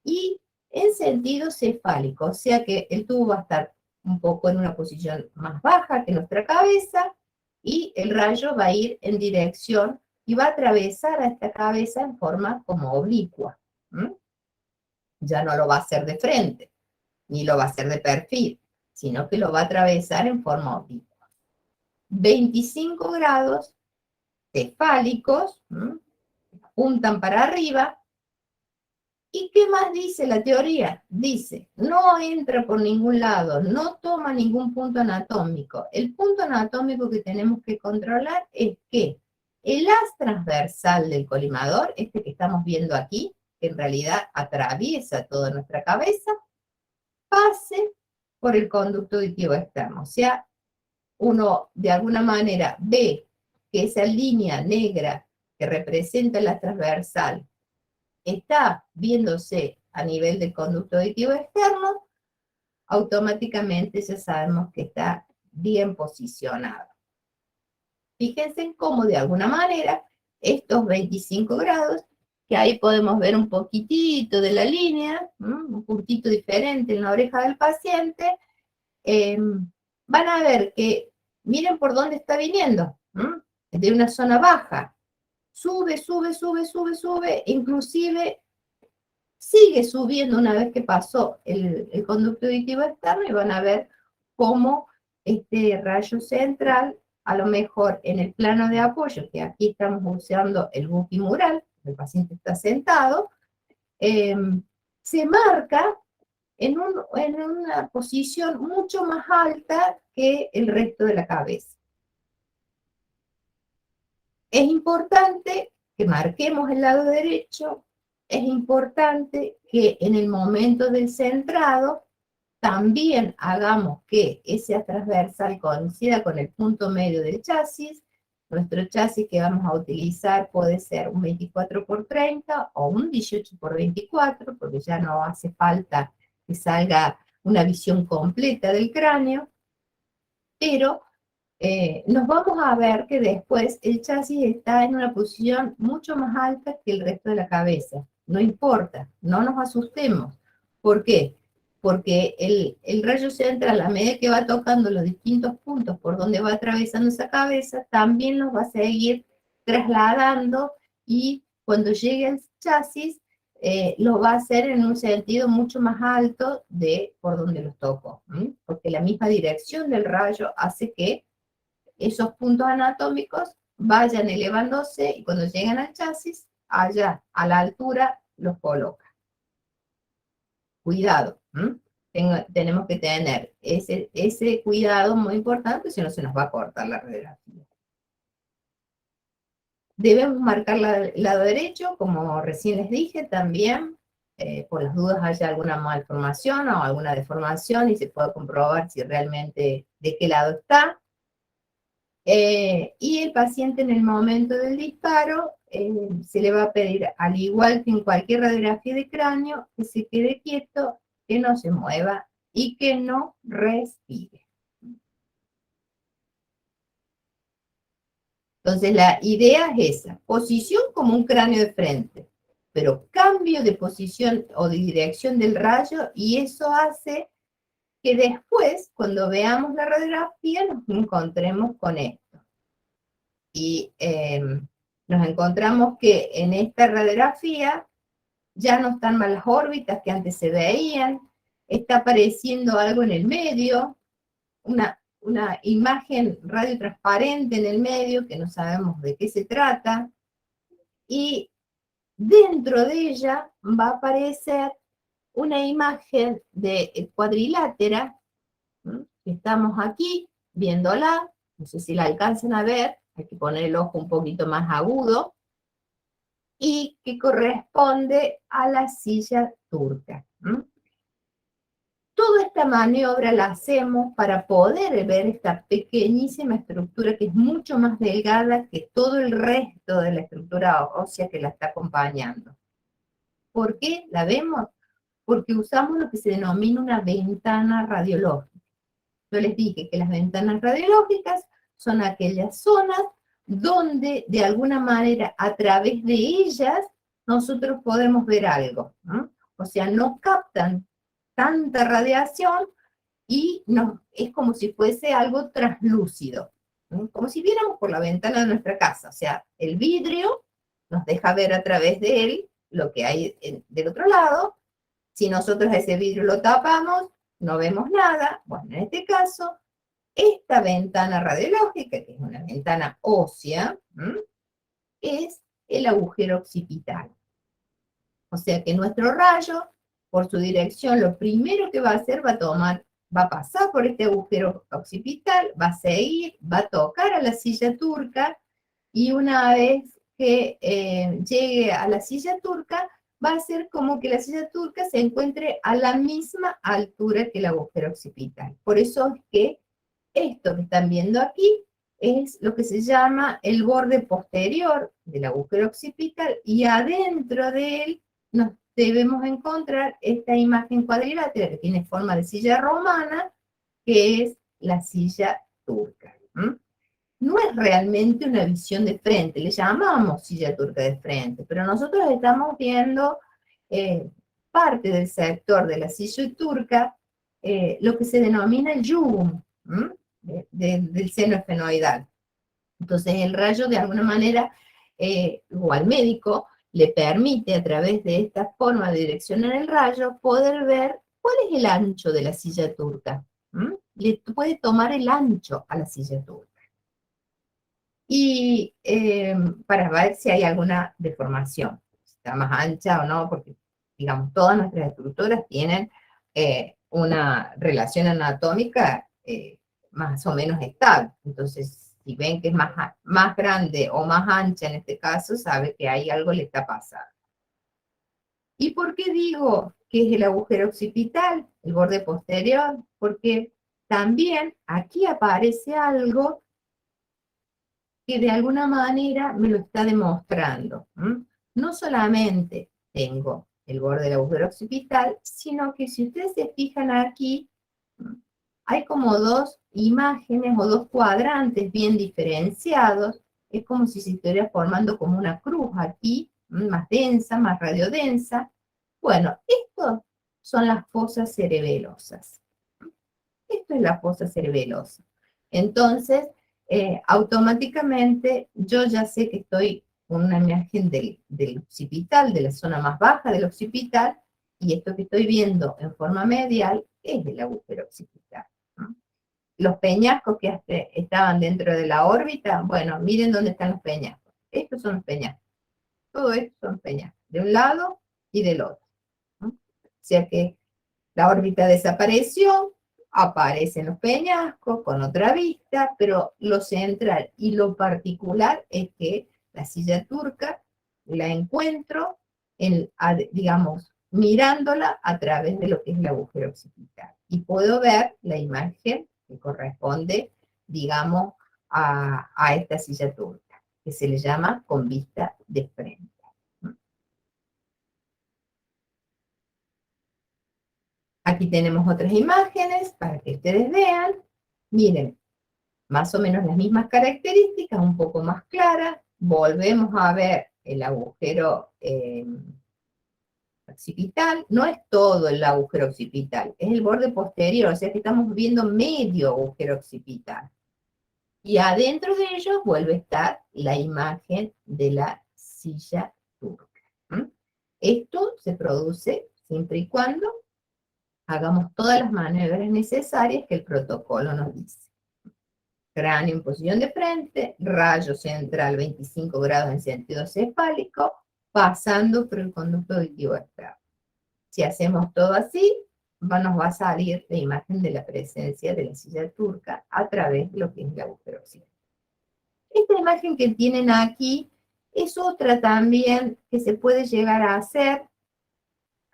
y en sentido cefálico, o sea que el tubo va a estar un poco en una posición más baja que nuestra cabeza y el rayo va a ir en dirección y va a atravesar a esta cabeza en forma como oblicua. Ya no lo va a hacer de frente, ni lo va a hacer de perfil, sino que lo va a atravesar en forma oblicua. 25 grados cefálicos, apuntan para arriba. ¿Y qué más dice la teoría? Dice, no entra por ningún lado, no toma ningún punto anatómico. El punto anatómico que tenemos que controlar es que el haz transversal del colimador, este que estamos viendo aquí, que en realidad atraviesa toda nuestra cabeza, pase por el conducto auditivo externo. O sea, uno de alguna manera ve que esa línea negra que representa la transversal está viéndose a nivel del conducto auditivo externo, automáticamente ya sabemos que está bien posicionado. Fíjense en cómo de alguna manera estos 25 grados, que ahí podemos ver un poquitito de la línea, un puntito diferente en la oreja del paciente, van a ver que, miren por dónde está viniendo, de una zona baja. Sube, sube, sube, sube, sube, inclusive sigue subiendo una vez que pasó el conducto auditivo externo y van a ver cómo este rayo central, a lo mejor en el plano de apoyo, que aquí estamos usando el buquimural, el paciente está sentado, se marca en una posición mucho más alta que el resto de la cabeza. Es importante que marquemos el lado derecho, es importante que en el momento del centrado también hagamos que ese transversal coincida con el punto medio del chasis. Nuestro chasis que vamos a utilizar puede ser un 24x30 o un 18x24, porque ya no hace falta que salga una visión completa del cráneo, pero nos vamos a ver que después el chasis está en una posición mucho más alta que el resto de la cabeza. No importa, no nos asustemos. ¿Por qué? Porque el rayo central, a medida que va tocando los distintos puntos por donde va atravesando esa cabeza, también nos va a seguir trasladando y cuando llegue al chasis, lo va a hacer en un sentido mucho más alto de por donde los tocó. Porque la misma dirección del rayo hace que esos puntos anatómicos vayan elevándose y cuando llegan al chasis, allá a la altura los colocan. Cuidado, tenemos que tener ese cuidado muy importante, si no se nos va a cortar la radiografía. Debemos marcar el lado derecho, como recién les dije, también, por las dudas haya alguna malformación o alguna deformación y se pueda comprobar si realmente de qué lado está. Y el paciente en el momento del disparo se le va a pedir, al igual que en cualquier radiografía de cráneo, que se quede quieto, que no se mueva y que no respire. Entonces la idea es esa, posición como un cráneo de frente, pero cambio de posición o de dirección del rayo y eso hace que después, cuando veamos la radiografía, nos encontremos con esto. Y nos encontramos que en esta radiografía ya no están más las órbitas que antes se veían, está apareciendo algo en el medio, una imagen radiotransparente en el medio que no sabemos de qué se trata, y dentro de ella va a aparecer una imagen de cuadrilátera, que estamos aquí viéndola, no sé si la alcanzan a ver, hay que poner el ojo un poquito más agudo, y que corresponde a la silla turca. Toda esta maniobra la hacemos para poder ver esta pequeñísima estructura que es mucho más delgada que todo el resto de la estructura ósea que la está acompañando. ¿Por qué la vemos? Porque usamos lo que se denomina una ventana radiológica. Yo les dije que las ventanas radiológicas son aquellas zonas donde de alguna manera a través de ellas nosotros podemos ver algo, ¿no? O sea, no captan tanta radiación y es como si fuese algo translúcido, ¿no? Como si viéramos por la ventana de nuestra casa, o sea, el vidrio nos deja ver a través de él lo que hay del otro lado. Si nosotros ese vidrio lo tapamos, no vemos nada. Bueno, en este caso, esta ventana radiológica, que es una ventana ósea, es el agujero occipital. O sea que nuestro rayo, por su dirección, lo primero que va a hacer va a pasar por este agujero occipital, va a seguir, va a tocar a la silla turca, y una vez que llegue a la silla turca, va a ser como que la silla turca se encuentre a la misma altura que el agujero occipital. Por eso es que esto que están viendo aquí es lo que se llama el borde posterior del agujero occipital, y adentro de él nos debemos encontrar esta imagen cuadrilátera que tiene forma de silla romana, que es la silla turca. No es realmente una visión de frente, le llamamos silla turca de frente, pero nosotros estamos viendo parte del sector de la silla turca, lo que se denomina el yugum del seno esfenoidal. Entonces el rayo de alguna manera, o al médico, le permite a través de esta forma de direccionar el rayo poder ver cuál es el ancho de la silla turca. Le puede tomar el ancho a la silla turca. Y para ver si hay alguna deformación, si está más ancha o no, porque digamos todas nuestras estructuras tienen una relación anatómica más o menos estable. Entonces, si ven que es más grande o más ancha en este caso, sabe que hay algo le está pasando. ¿Y por qué digo que es el agujero occipital, el borde posterior? Porque también aquí aparece algo que de alguna manera me lo está demostrando. No solamente tengo el borde del agujero occipital, sino que si ustedes se fijan aquí, hay como dos imágenes o dos cuadrantes bien diferenciados. Es como si se estuviera formando como una cruz aquí, más densa, más radiodensa. Bueno, esto son las fosas cerebelosas. Esto es la fosa cerebelosa. Entonces, automáticamente yo ya sé que estoy con una imagen del occipital, de la zona más baja del occipital, y esto que estoy viendo en forma medial es el agujero occipital, ¿no? los peñascos que estaban dentro de la órbita, bueno, miren dónde están los peñascos. Estos son los peñascos. Todo esto son peñascos, de un lado y del otro, ¿no? O sea que la órbita desapareció, aparecen los peñascos con otra vista, pero lo central y lo particular es que la silla turca la encuentro, digamos, mirándola a través de lo que es el agujero occipital. Y puedo ver la imagen que corresponde, digamos, a esta silla turca, que se le llama con vista de frente. Aquí tenemos otras imágenes para que ustedes vean. Miren, más o menos las mismas características, un poco más claras. Volvemos a ver el agujero occipital. No es todo el agujero occipital, es el borde posterior, o sea que estamos viendo medio agujero occipital. Y adentro de ellos vuelve a estar la imagen de la silla turca. Esto se produce siempre y cuando hagamos todas las maniobras necesarias que el protocolo nos dice. Cráneo en posición de frente, rayo central 25 grados en sentido cefálico, pasando por el conducto auditivo externo. Si hacemos todo así, nos va a salir la imagen de la presencia de la silla turca a través de lo que es el agujero occipital. Esta imagen que tienen aquí es otra también que se puede llegar a hacer,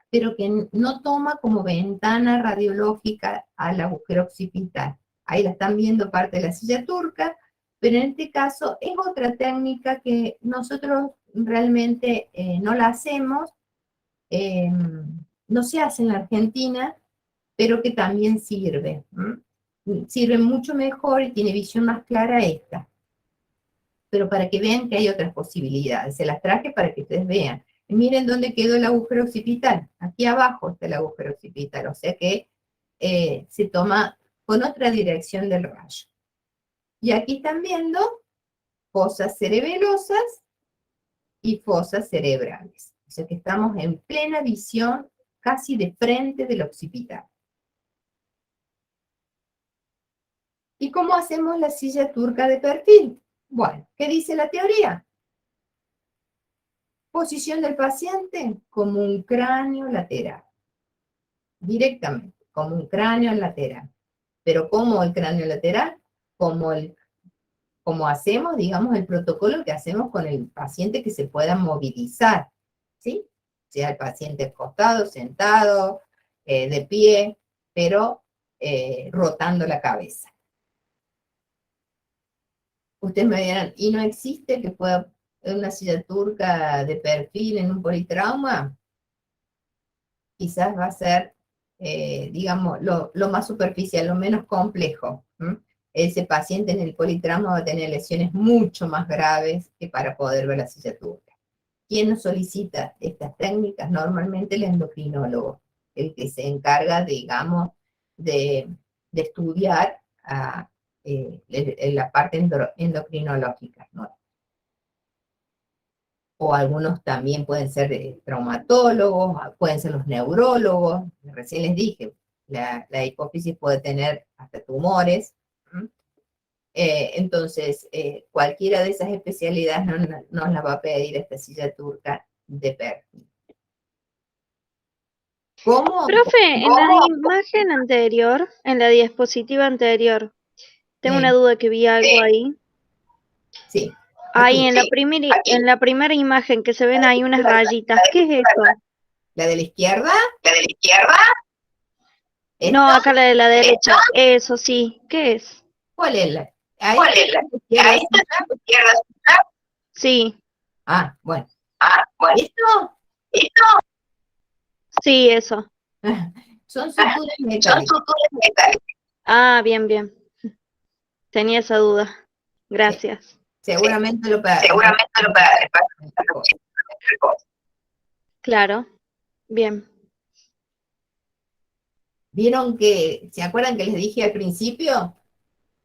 pero que no toma como ventana radiológica al agujero occipital. Ahí la están viendo parte de la silla turca, pero en este caso es otra técnica que nosotros realmente no la hacemos, no se hace en la Argentina, pero que también sirve. Sirve mucho mejor y tiene visión más clara esta. Pero para que vean que hay otras posibilidades, se las traje para que ustedes vean. Y miren dónde quedó el agujero occipital. Aquí abajo está el agujero occipital, o sea que se toma con otra dirección del rayo. Y aquí están viendo fosas cerebelosas y fosas cerebrales. O sea que estamos en plena visión, casi de frente del occipital. ¿Y cómo hacemos la silla turca de perfil? Bueno, ¿qué dice la teoría? Posición del paciente como un cráneo lateral. Directamente, como un cráneo lateral. Pero ¿cómo el cráneo lateral? Como hacemos, digamos, el protocolo que hacemos con el paciente que se pueda movilizar, ¿sí? Sea el paciente acostado, sentado, de pie, pero rotando la cabeza. Ustedes me dirán, ¿y no existe que pueda una silla turca de perfil en un politrauma? Quizás va a ser, digamos, lo más superficial, lo menos complejo. Ese paciente en el politrauma va a tener lesiones mucho más graves que para poder ver la silla turca. ¿Quién nos solicita estas técnicas? Normalmente el endocrinólogo, el que se encarga, digamos, de estudiar la parte endocrinológica, ¿no? O algunos también pueden ser traumatólogos, pueden ser los neurólogos. Recién les dije, la hipófisis puede tener hasta tumores. Entonces, cualquiera de esas especialidades nos la va a pedir esta silla turca de perfil. ¿Cómo? Profe, en la imagen anterior, en la diapositiva anterior, tengo una duda que vi algo ahí. Sí. Ahí en la primera imagen que se ven ahí unas rayitas, ¿qué es eso? ¿La de la izquierda? No, acá la de la derecha. Eso sí, ¿qué es? ¿Cuál es la? Ahí está la izquierda. Sí. Ah, bueno. ¿Esto? Sí, eso. Son suturas metálicas. Ah, bien, bien. Tenía esa duda. Gracias. Seguramente lo para. Claro. Bien. ¿Vieron que, se acuerdan que les dije al principio?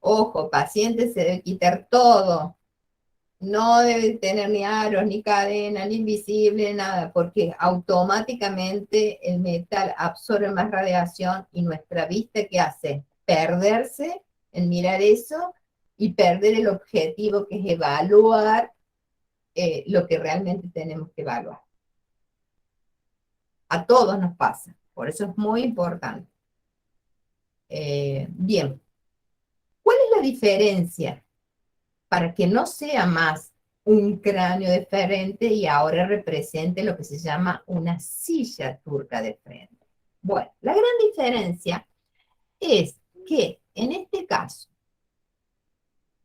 Ojo, paciente se debe quitar todo. No debe tener ni aros, ni cadena, ni invisible, nada, porque automáticamente el metal absorbe más radiación y nuestra vista, ¿qué hace? Perderse en mirar eso y perder el objetivo que es evaluar lo que realmente tenemos que evaluar. A todos nos pasa, por eso es muy importante. Bien, ¿cuál es la diferencia para que no sea más un cráneo de frente y ahora represente lo que se llama una silla turca de frente? Bueno, la gran diferencia es que en este caso,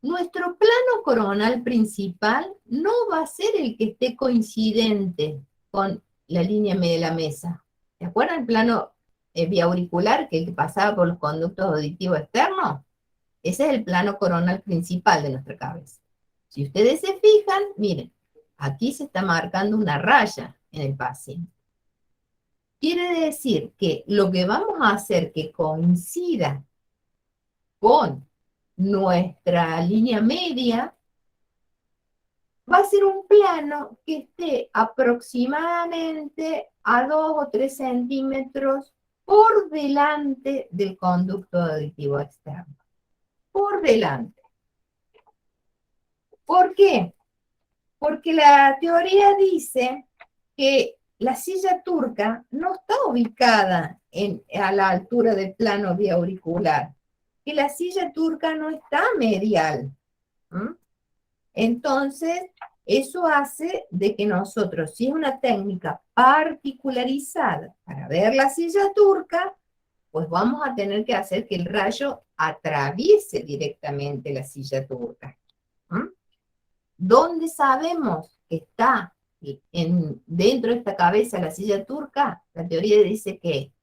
nuestro plano coronal principal no va a ser el que esté coincidente con la línea media de la mesa. ¿Se acuerdan el plano biauricular, que pasaba por los conductos auditivos externos? Ese es el plano coronal principal de nuestra cabeza. Si ustedes se fijan, miren, aquí se está marcando una raya en el paciente. Quiere decir que lo que vamos a hacer que coincida con nuestra línea media va a ser un plano que esté aproximadamente a 2 o 3 centímetros por delante del conducto auditivo externo. Por delante. ¿Por qué? Porque la teoría dice que la silla turca no está ubicada a la altura del plano biauricular, que la silla turca no está medial. Entonces, eso hace de que nosotros, si es una técnica particularizada para ver la silla turca, pues vamos a tener que hacer que el rayo atraviese directamente la silla turca. ¿Dónde sabemos que está dentro de esta cabeza la silla turca? La teoría dice que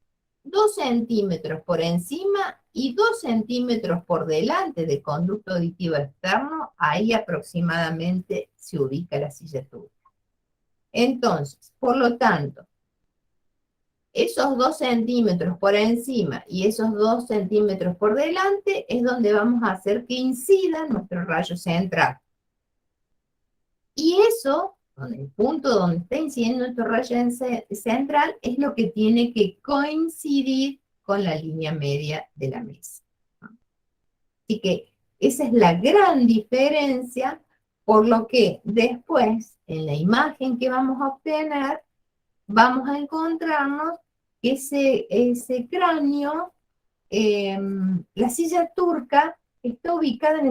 2 centímetros por encima y 2 centímetros por delante del conducto auditivo externo, ahí aproximadamente se ubica la silla turca. Entonces, por lo tanto, esos 2 centímetros por encima y esos 2 centímetros por delante es donde vamos a hacer que incida nuestro rayo central. Y eso, el punto donde está incidiendo nuestro rayo central, es lo que tiene que coincidir con la línea media de la mesa. Así que esa es la gran diferencia, por lo que después, en la imagen que vamos a obtener, vamos a encontrarnos que ese cráneo, la silla turca, está ubicada en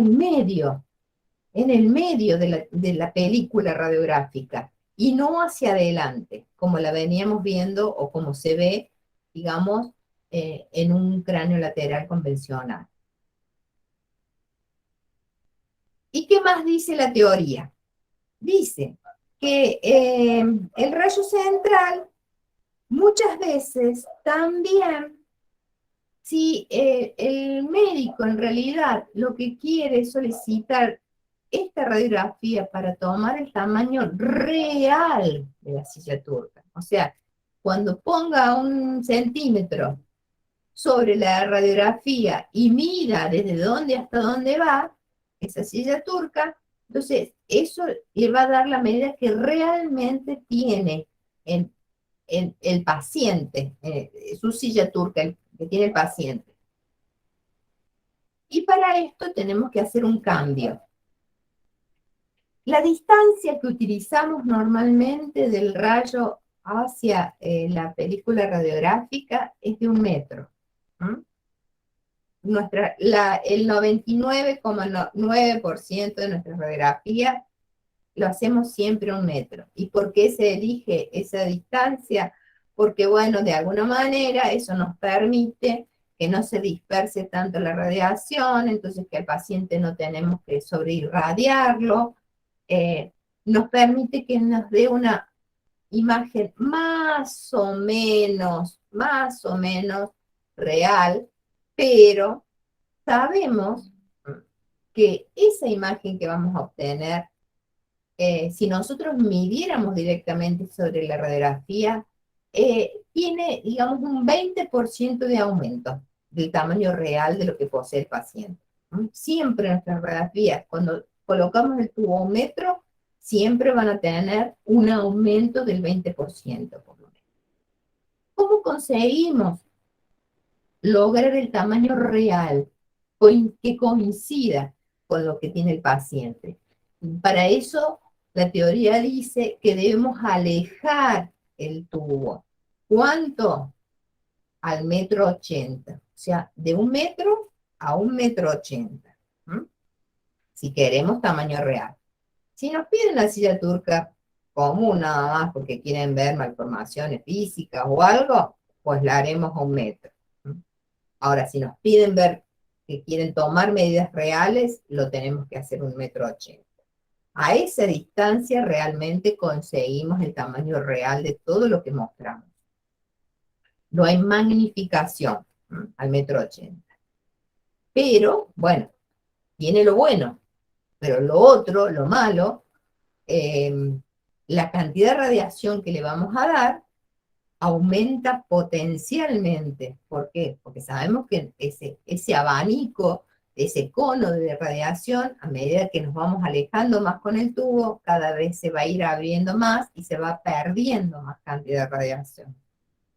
el medio de la película radiográfica y no hacia adelante, como la veníamos viendo o como se ve, digamos, en un cráneo lateral convencional. ¿Y qué más dice la teoría? Dice que el rayo central muchas veces también, si el médico en realidad lo que quiere es solicitar esta radiografía para tomar el tamaño real de la silla turca, o sea, cuando ponga 1 centímetro sobre la radiografía y mida desde dónde hasta dónde va esa silla turca, entonces eso le va a dar la medida que realmente tiene en el paciente, su silla turca que tiene el paciente. Y para esto tenemos que hacer un cambio. La distancia que utilizamos normalmente del rayo hacia la película radiográfica es de 1 metro. El 99,9% de nuestra radiografía lo hacemos siempre a 1 metro. ¿Y por qué se elige esa distancia? Porque, bueno, de alguna manera eso nos permite que no se disperse tanto la radiación, entonces que al paciente no tenemos que sobreirradiarlo, nos permite que nos dé una imagen más o menos real, pero sabemos que esa imagen que vamos a obtener, si nosotros midiéramos directamente sobre la radiografía, tiene, digamos, un 20% de aumento del tamaño real de lo que posee el paciente. Siempre en nuestras radiografías, cuando colocamos el tubómetro, siempre van a tener un aumento del 20%, por lo menos. ¿Cómo conseguimos lograr el tamaño real? que coincida con lo que tiene el paciente. Para eso, la teoría dice que debemos alejar el tubo. ¿Cuánto? Al 1,80 m. O sea, de 1 metro a 1,80 m. Si queremos tamaño real. Si nos piden la silla turca común nada más porque quieren ver malformaciones físicas o algo, pues la haremos a 1 metro. Ahora, si nos piden ver que quieren tomar medidas reales, lo tenemos que hacer 1,80 m. A esa distancia realmente conseguimos el tamaño real de todo lo que mostramos. No hay magnificación al 1,80 m. Pero, bueno, tiene lo bueno, pero lo otro, lo malo, la cantidad de radiación que le vamos a dar aumenta potencialmente. ¿Por qué? Porque sabemos que ese abanico, ese cono de radiación, a medida que nos vamos alejando más con el tubo, cada vez se va a ir abriendo más y se va perdiendo más cantidad de radiación.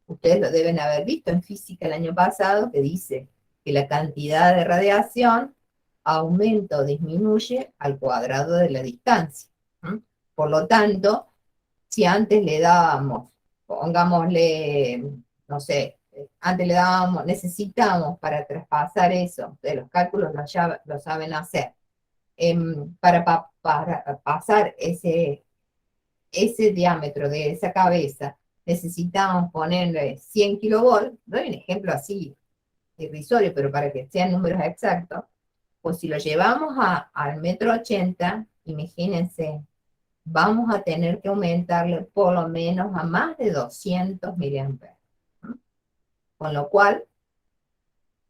Ustedes lo deben haber visto en física el año pasado, que dice que la cantidad de radiación aumenta o disminuye al cuadrado de la distancia. Por lo tanto, si antes le dábamos, pongámosle, no sé, antes le dábamos, necesitamos para traspasar eso, de los cálculos lo saben hacer, para pasar ese diámetro de esa cabeza, necesitamos ponerle 100 kilovolts, doy un ejemplo así irrisorio, pero para que sean números exactos, pues si lo llevamos al 1,80 m, imagínense, vamos a tener que aumentarle por lo menos a más de 200 miliamperes. Con lo cual,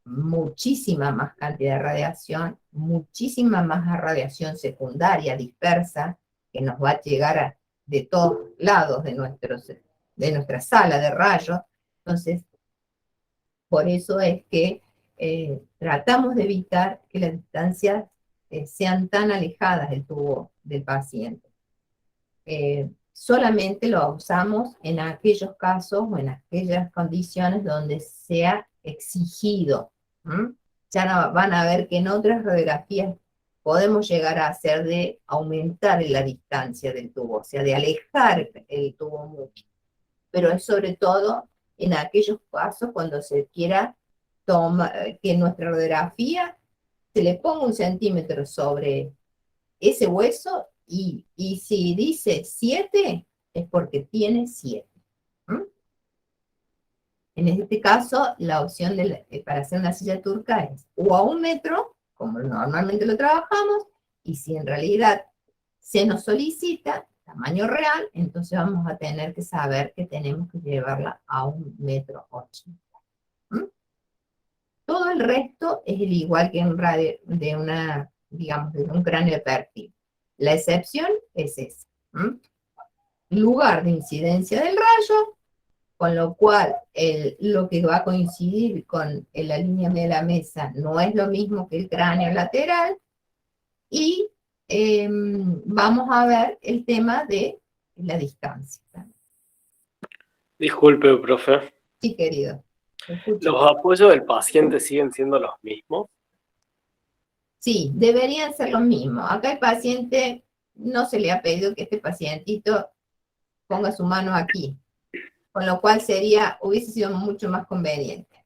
muchísima más cantidad de radiación, muchísima más radiación secundaria dispersa, que nos va a llegar de todos lados de nuestra sala de rayos. Entonces, por eso es que tratamos de evitar que las distancias sean tan alejadas del tubo del paciente. Solamente lo usamos en aquellos casos o en aquellas condiciones donde sea exigido. Ya no, van a ver que en otras radiografías podemos llegar a hacer de aumentar la distancia del tubo, o sea, de alejar el tubo mucho. Pero es sobre todo en aquellos casos cuando se quiera que en nuestra radiografía se le ponga 1 centímetro sobre ese hueso y si dice 7 es porque tiene 7. En este caso, la opción para hacer una silla turca es o a 1 metro, como normalmente lo trabajamos, y si en realidad se nos solicita tamaño real, entonces vamos a tener que saber que tenemos que llevarla a 1,80 m. Todo el resto es el igual que un radio de un cráneo de perfil. La excepción es esa. Lugar de incidencia del rayo, con lo cual lo que va a coincidir con la línea de la mesa no es lo mismo que el cráneo lateral, y vamos a ver el tema de la distancia. Disculpe, profe. Sí, querido. ¿Los apoyos del paciente siguen siendo los mismos? Sí, deberían ser los mismos. Acá el paciente no se le ha pedido que este pacientito ponga su mano aquí, con lo cual hubiese sido mucho más conveniente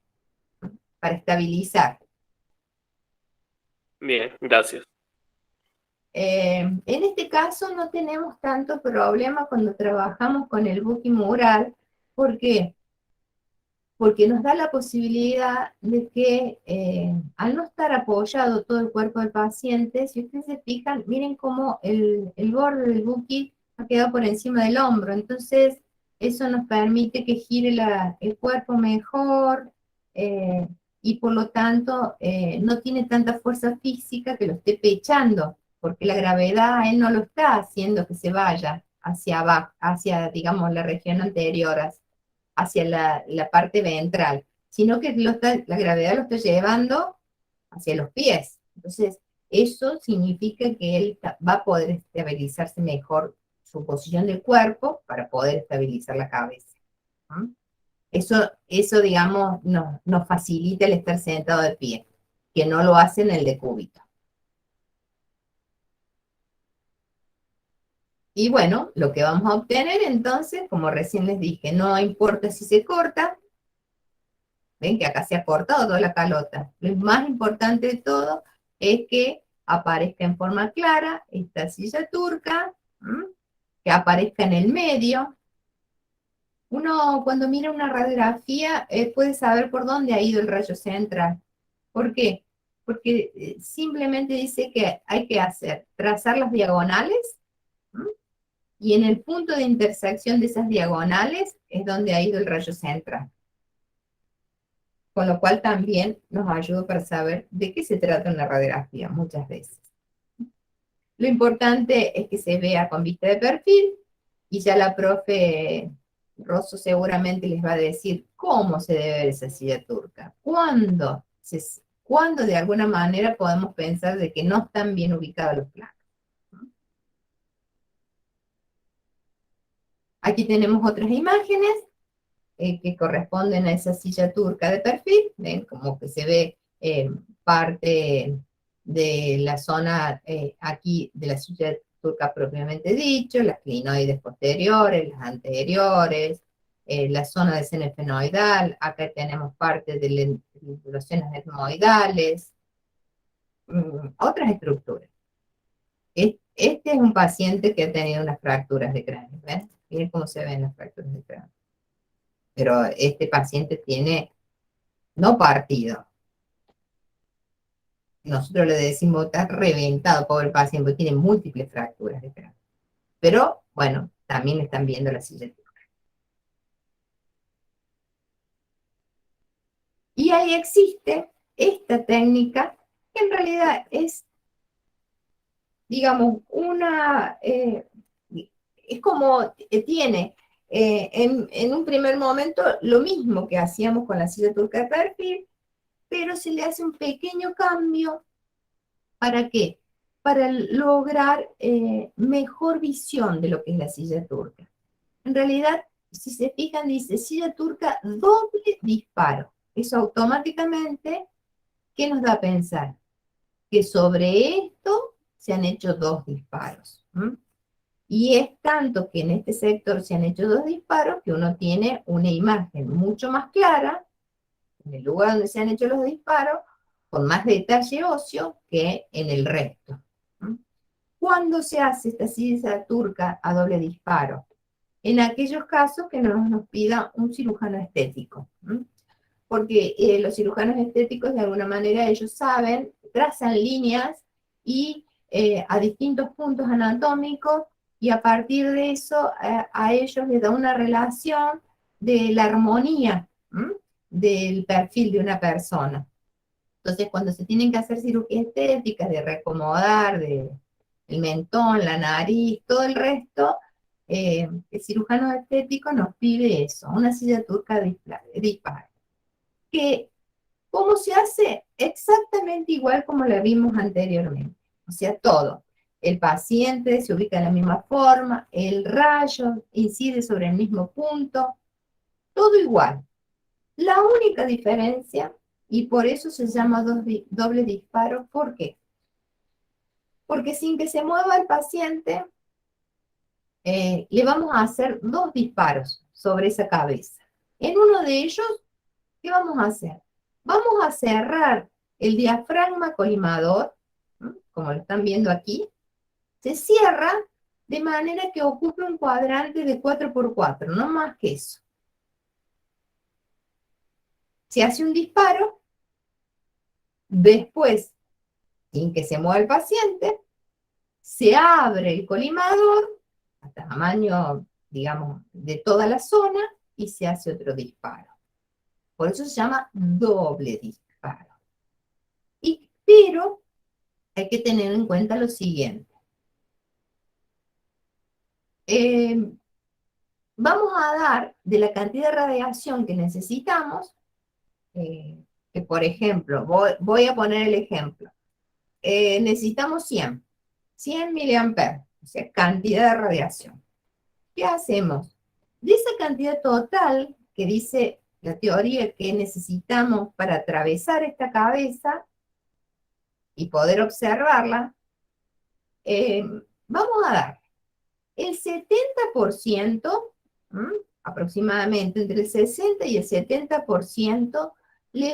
para estabilizar. Bien, gracias. En este caso no tenemos tanto problema cuando trabajamos con el buque mural. ¿Por qué? Porque nos da la posibilidad de que al no estar apoyado todo el cuerpo del paciente, si ustedes se fijan, miren cómo el borde del buque ha quedado por encima del hombro. Entonces eso nos permite que gire el cuerpo mejor, y por lo tanto no tiene tanta fuerza física que lo esté pechando, porque la gravedad a él no lo está haciendo que se vaya hacia abajo, hacia, digamos, la región anterior, hacia la parte ventral, sino que la gravedad lo está llevando hacia los pies. Entonces, eso significa que él va a poder estabilizarse mejor su posición del cuerpo para poder estabilizar la cabeza. Eso digamos, nos facilita el estar sentado de pie. que no lo hace en el decúbito. Y bueno, lo que vamos a obtener entonces, como recién les dije, no importa si se corta, ven que acá se ha cortado toda la calota. Lo más importante de todo es que aparezca en forma clara esta silla turca, que aparezca en el medio. Uno cuando mira una radiografía puede saber por dónde ha ido el rayo central. ¿Por qué? Porque simplemente dice que hay que trazar las diagonales, y en el punto de intersección de esas diagonales es donde ha ido el rayo central. Con lo cual también nos ayuda para saber de qué se trata una radiografía muchas veces. Lo importante es que se vea con vista de perfil, y ya la profe Rosso seguramente les va a decir cómo se debe ver esa silla turca. ¿Cuándo de alguna manera podemos pensar de que no están bien ubicados los planos? Aquí tenemos otras imágenes que corresponden a esa silla turca de perfil. Ven como que se ve parte de la zona aquí de la silla turca propiamente dicho, las clinoides posteriores, las anteriores, la zona de seno esfenoidal. Acá tenemos parte de los senos etmoidales, otras estructuras. Este es un paciente que ha tenido unas fracturas de cráneo. ¿Ven? Miren cómo se ven las fracturas de cráneo. Pero este paciente tiene no partido. Nosotros le decimos, está reventado, pobre paciente, porque tiene múltiples fracturas de cráneo. Pero, bueno, también están viendo la silla turca. Y ahí existe esta técnica, que en realidad es, digamos, es como tiene en un primer momento lo mismo que hacíamos con la silla turca de perfil, pero se le hace un pequeño cambio. ¿Para qué? Para lograr mejor visión de lo que es la silla turca. En realidad, si se fijan, dice silla turca doble disparo. Eso automáticamente, ¿qué nos da a pensar? Que sobre esto se han hecho 2 disparos. Y es tanto que en este sector se han hecho 2 disparos que uno tiene una imagen mucho más clara en el lugar donde se han hecho los disparos, con más detalle óseo que en el resto. ¿Cuándo se hace esta silla turca a doble disparo? En aquellos casos que nos pida un cirujano estético. Porque los cirujanos estéticos, de alguna manera, ellos saben, trazan líneas y a distintos puntos anatómicos, y a partir de eso a ellos les da una relación de la armonía del perfil de una persona. Entonces, cuando se tienen que hacer cirugías estéticas, de reacomodar el mentón, la nariz, todo el resto, el cirujano estético nos pide eso, una silla turca de disparo. ¿Cómo se hace? Exactamente igual como la vimos anteriormente. O sea, todo. El paciente se ubica de la misma forma, el rayo incide sobre el mismo punto, todo igual. La única diferencia, y por eso se llama doble disparo, ¿por qué? Porque sin que se mueva el paciente, le vamos a hacer 2 disparos sobre esa cabeza. En uno de ellos, ¿qué vamos a hacer? Vamos a cerrar el diafragma colimador, como lo están viendo aquí. Se cierra de manera que ocupe un cuadrante de 4×4, no más que eso. Se hace un disparo, después, sin que se mueva el paciente, se abre el colimador a tamaño, digamos, de toda la zona, y se hace otro disparo. Por eso se llama doble disparo. Pero hay que tener en cuenta lo siguiente. Vamos a dar de la cantidad de radiación que necesitamos, que por ejemplo, voy a poner el ejemplo. Necesitamos 100 miliamperes, o sea, cantidad de radiación. ¿Qué hacemos? De esa cantidad total que dice la teoría que necesitamos para atravesar esta cabeza, y poder observarla, vamos a dar el 70%, aproximadamente entre el 60 y el 70%,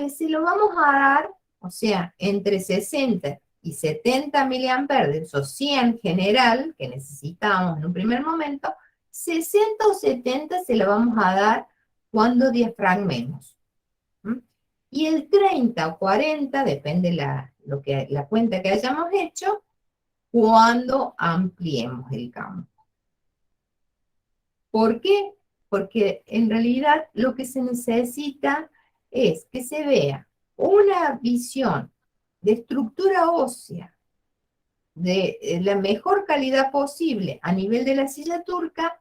se lo vamos a dar, o sea, entre 60 y 70 miliamperes de esos 100 general que necesitamos en un primer momento, 60 o 70 se lo vamos a dar cuando diafragmemos. Y el 30 o 40, depende la cuenta que hayamos hecho, cuando ampliemos el campo. ¿Por qué? Porque en realidad lo que se necesita es que se vea una visión de estructura ósea de la mejor calidad posible a nivel de la silla turca,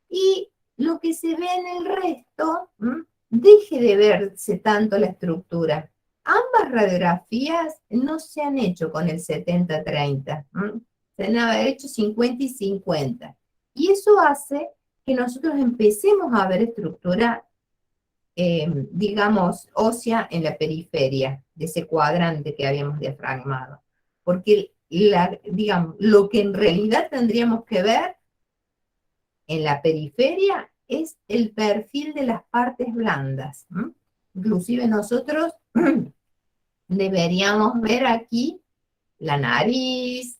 y lo que se ve en el resto, deje de verse tanto la estructura. Ambas radiografías no se han hecho con el 70-30, se han hecho 50 y 50. Y eso hace que nosotros empecemos a ver estructura, digamos, ósea en la periferia de ese cuadrante que habíamos diafragmado. Porque, digamos, lo que en realidad tendríamos que ver en la periferia es el perfil de las partes blandas. Inclusive nosotros deberíamos ver aquí la nariz,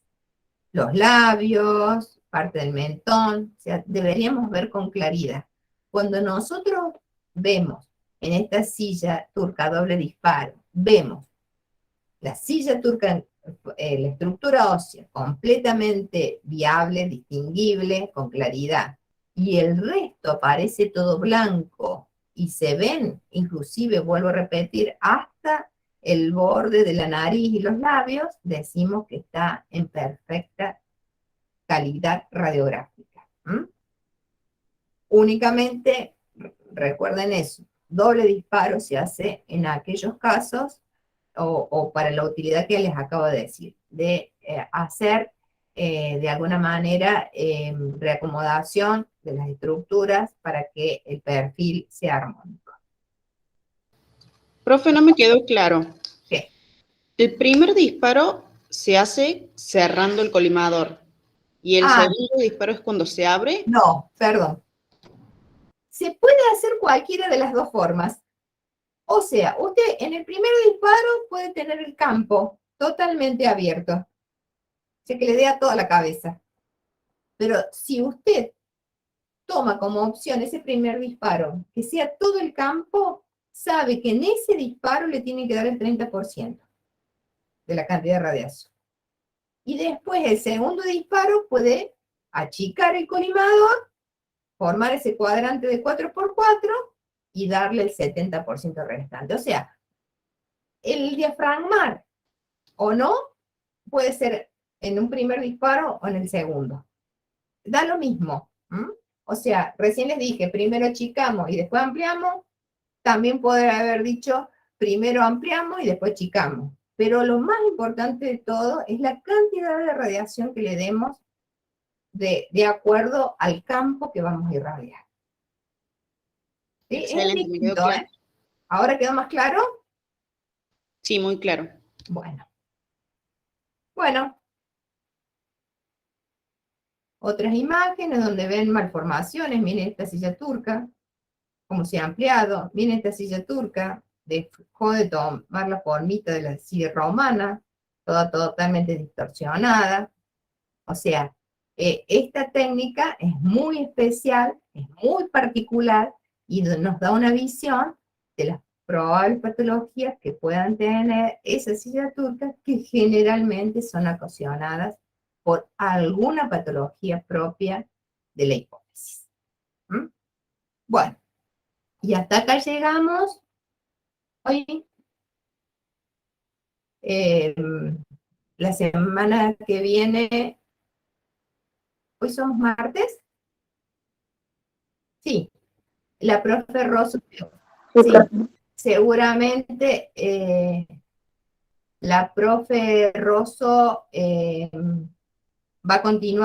los labios, parte del mentón, o sea, deberíamos ver con claridad. Cuando nosotros vemos en esta silla turca doble disparo, vemos la silla turca, la estructura ósea completamente viable, distinguible, con claridad, y el resto aparece todo blanco, y se ven, inclusive, vuelvo a repetir, hasta el borde de la nariz y los labios, decimos que está en perfecta calidad radiográfica. Únicamente, recuerden eso, doble disparo se hace en aquellos casos, o para la utilidad que les acabo de decir, de hacer de alguna manera reacomodación de las estructuras para que el perfil sea armónico. Profe, no me quedó claro. ¿Qué? El primer disparo se hace cerrando el colimador y el segundo disparo es cuando se abre. No, perdón. Se puede hacer cualquiera de las dos formas. O sea, usted en el primer disparo puede tener el campo totalmente abierto, o sea, que le dé a toda la cabeza. Pero si usted toma como opción ese primer disparo, que sea todo el campo, sabe que en ese disparo le tiene que dar el 30% de la cantidad de radiación. Y después el segundo disparo puede achicar el colimador, formar ese cuadrante de 4x4 y darle el 70% restante. O sea, el diafragmar o no puede ser en un primer disparo o en el segundo. Da lo mismo. O sea, recién les dije, primero achicamos y después ampliamos. También podría haber dicho, primero ampliamos y después achicamos. Pero lo más importante de todo es la cantidad de radiación que le demos de acuerdo al campo que vamos a irradiar. ¿Sí? Excelente, me quedó claro. ¿Ahora quedó más claro? Sí, muy claro. Bueno. Otras imágenes donde ven malformaciones. Miren esta silla turca, cómo se ha ampliado. Miren esta silla turca, dejó de tomar la formita de la silla romana, toda totalmente distorsionada. O sea, esta técnica es muy especial, es muy particular, y nos da una visión de las probables patologías que puedan tener esa silla turca, que generalmente son ocasionadas por alguna patología propia de la hipófisis. Bueno, y hasta acá llegamos hoy. La semana que viene, ¿hoy somos martes? Sí, la profe Rosso, sí, seguramente la profe Rosso va a continuar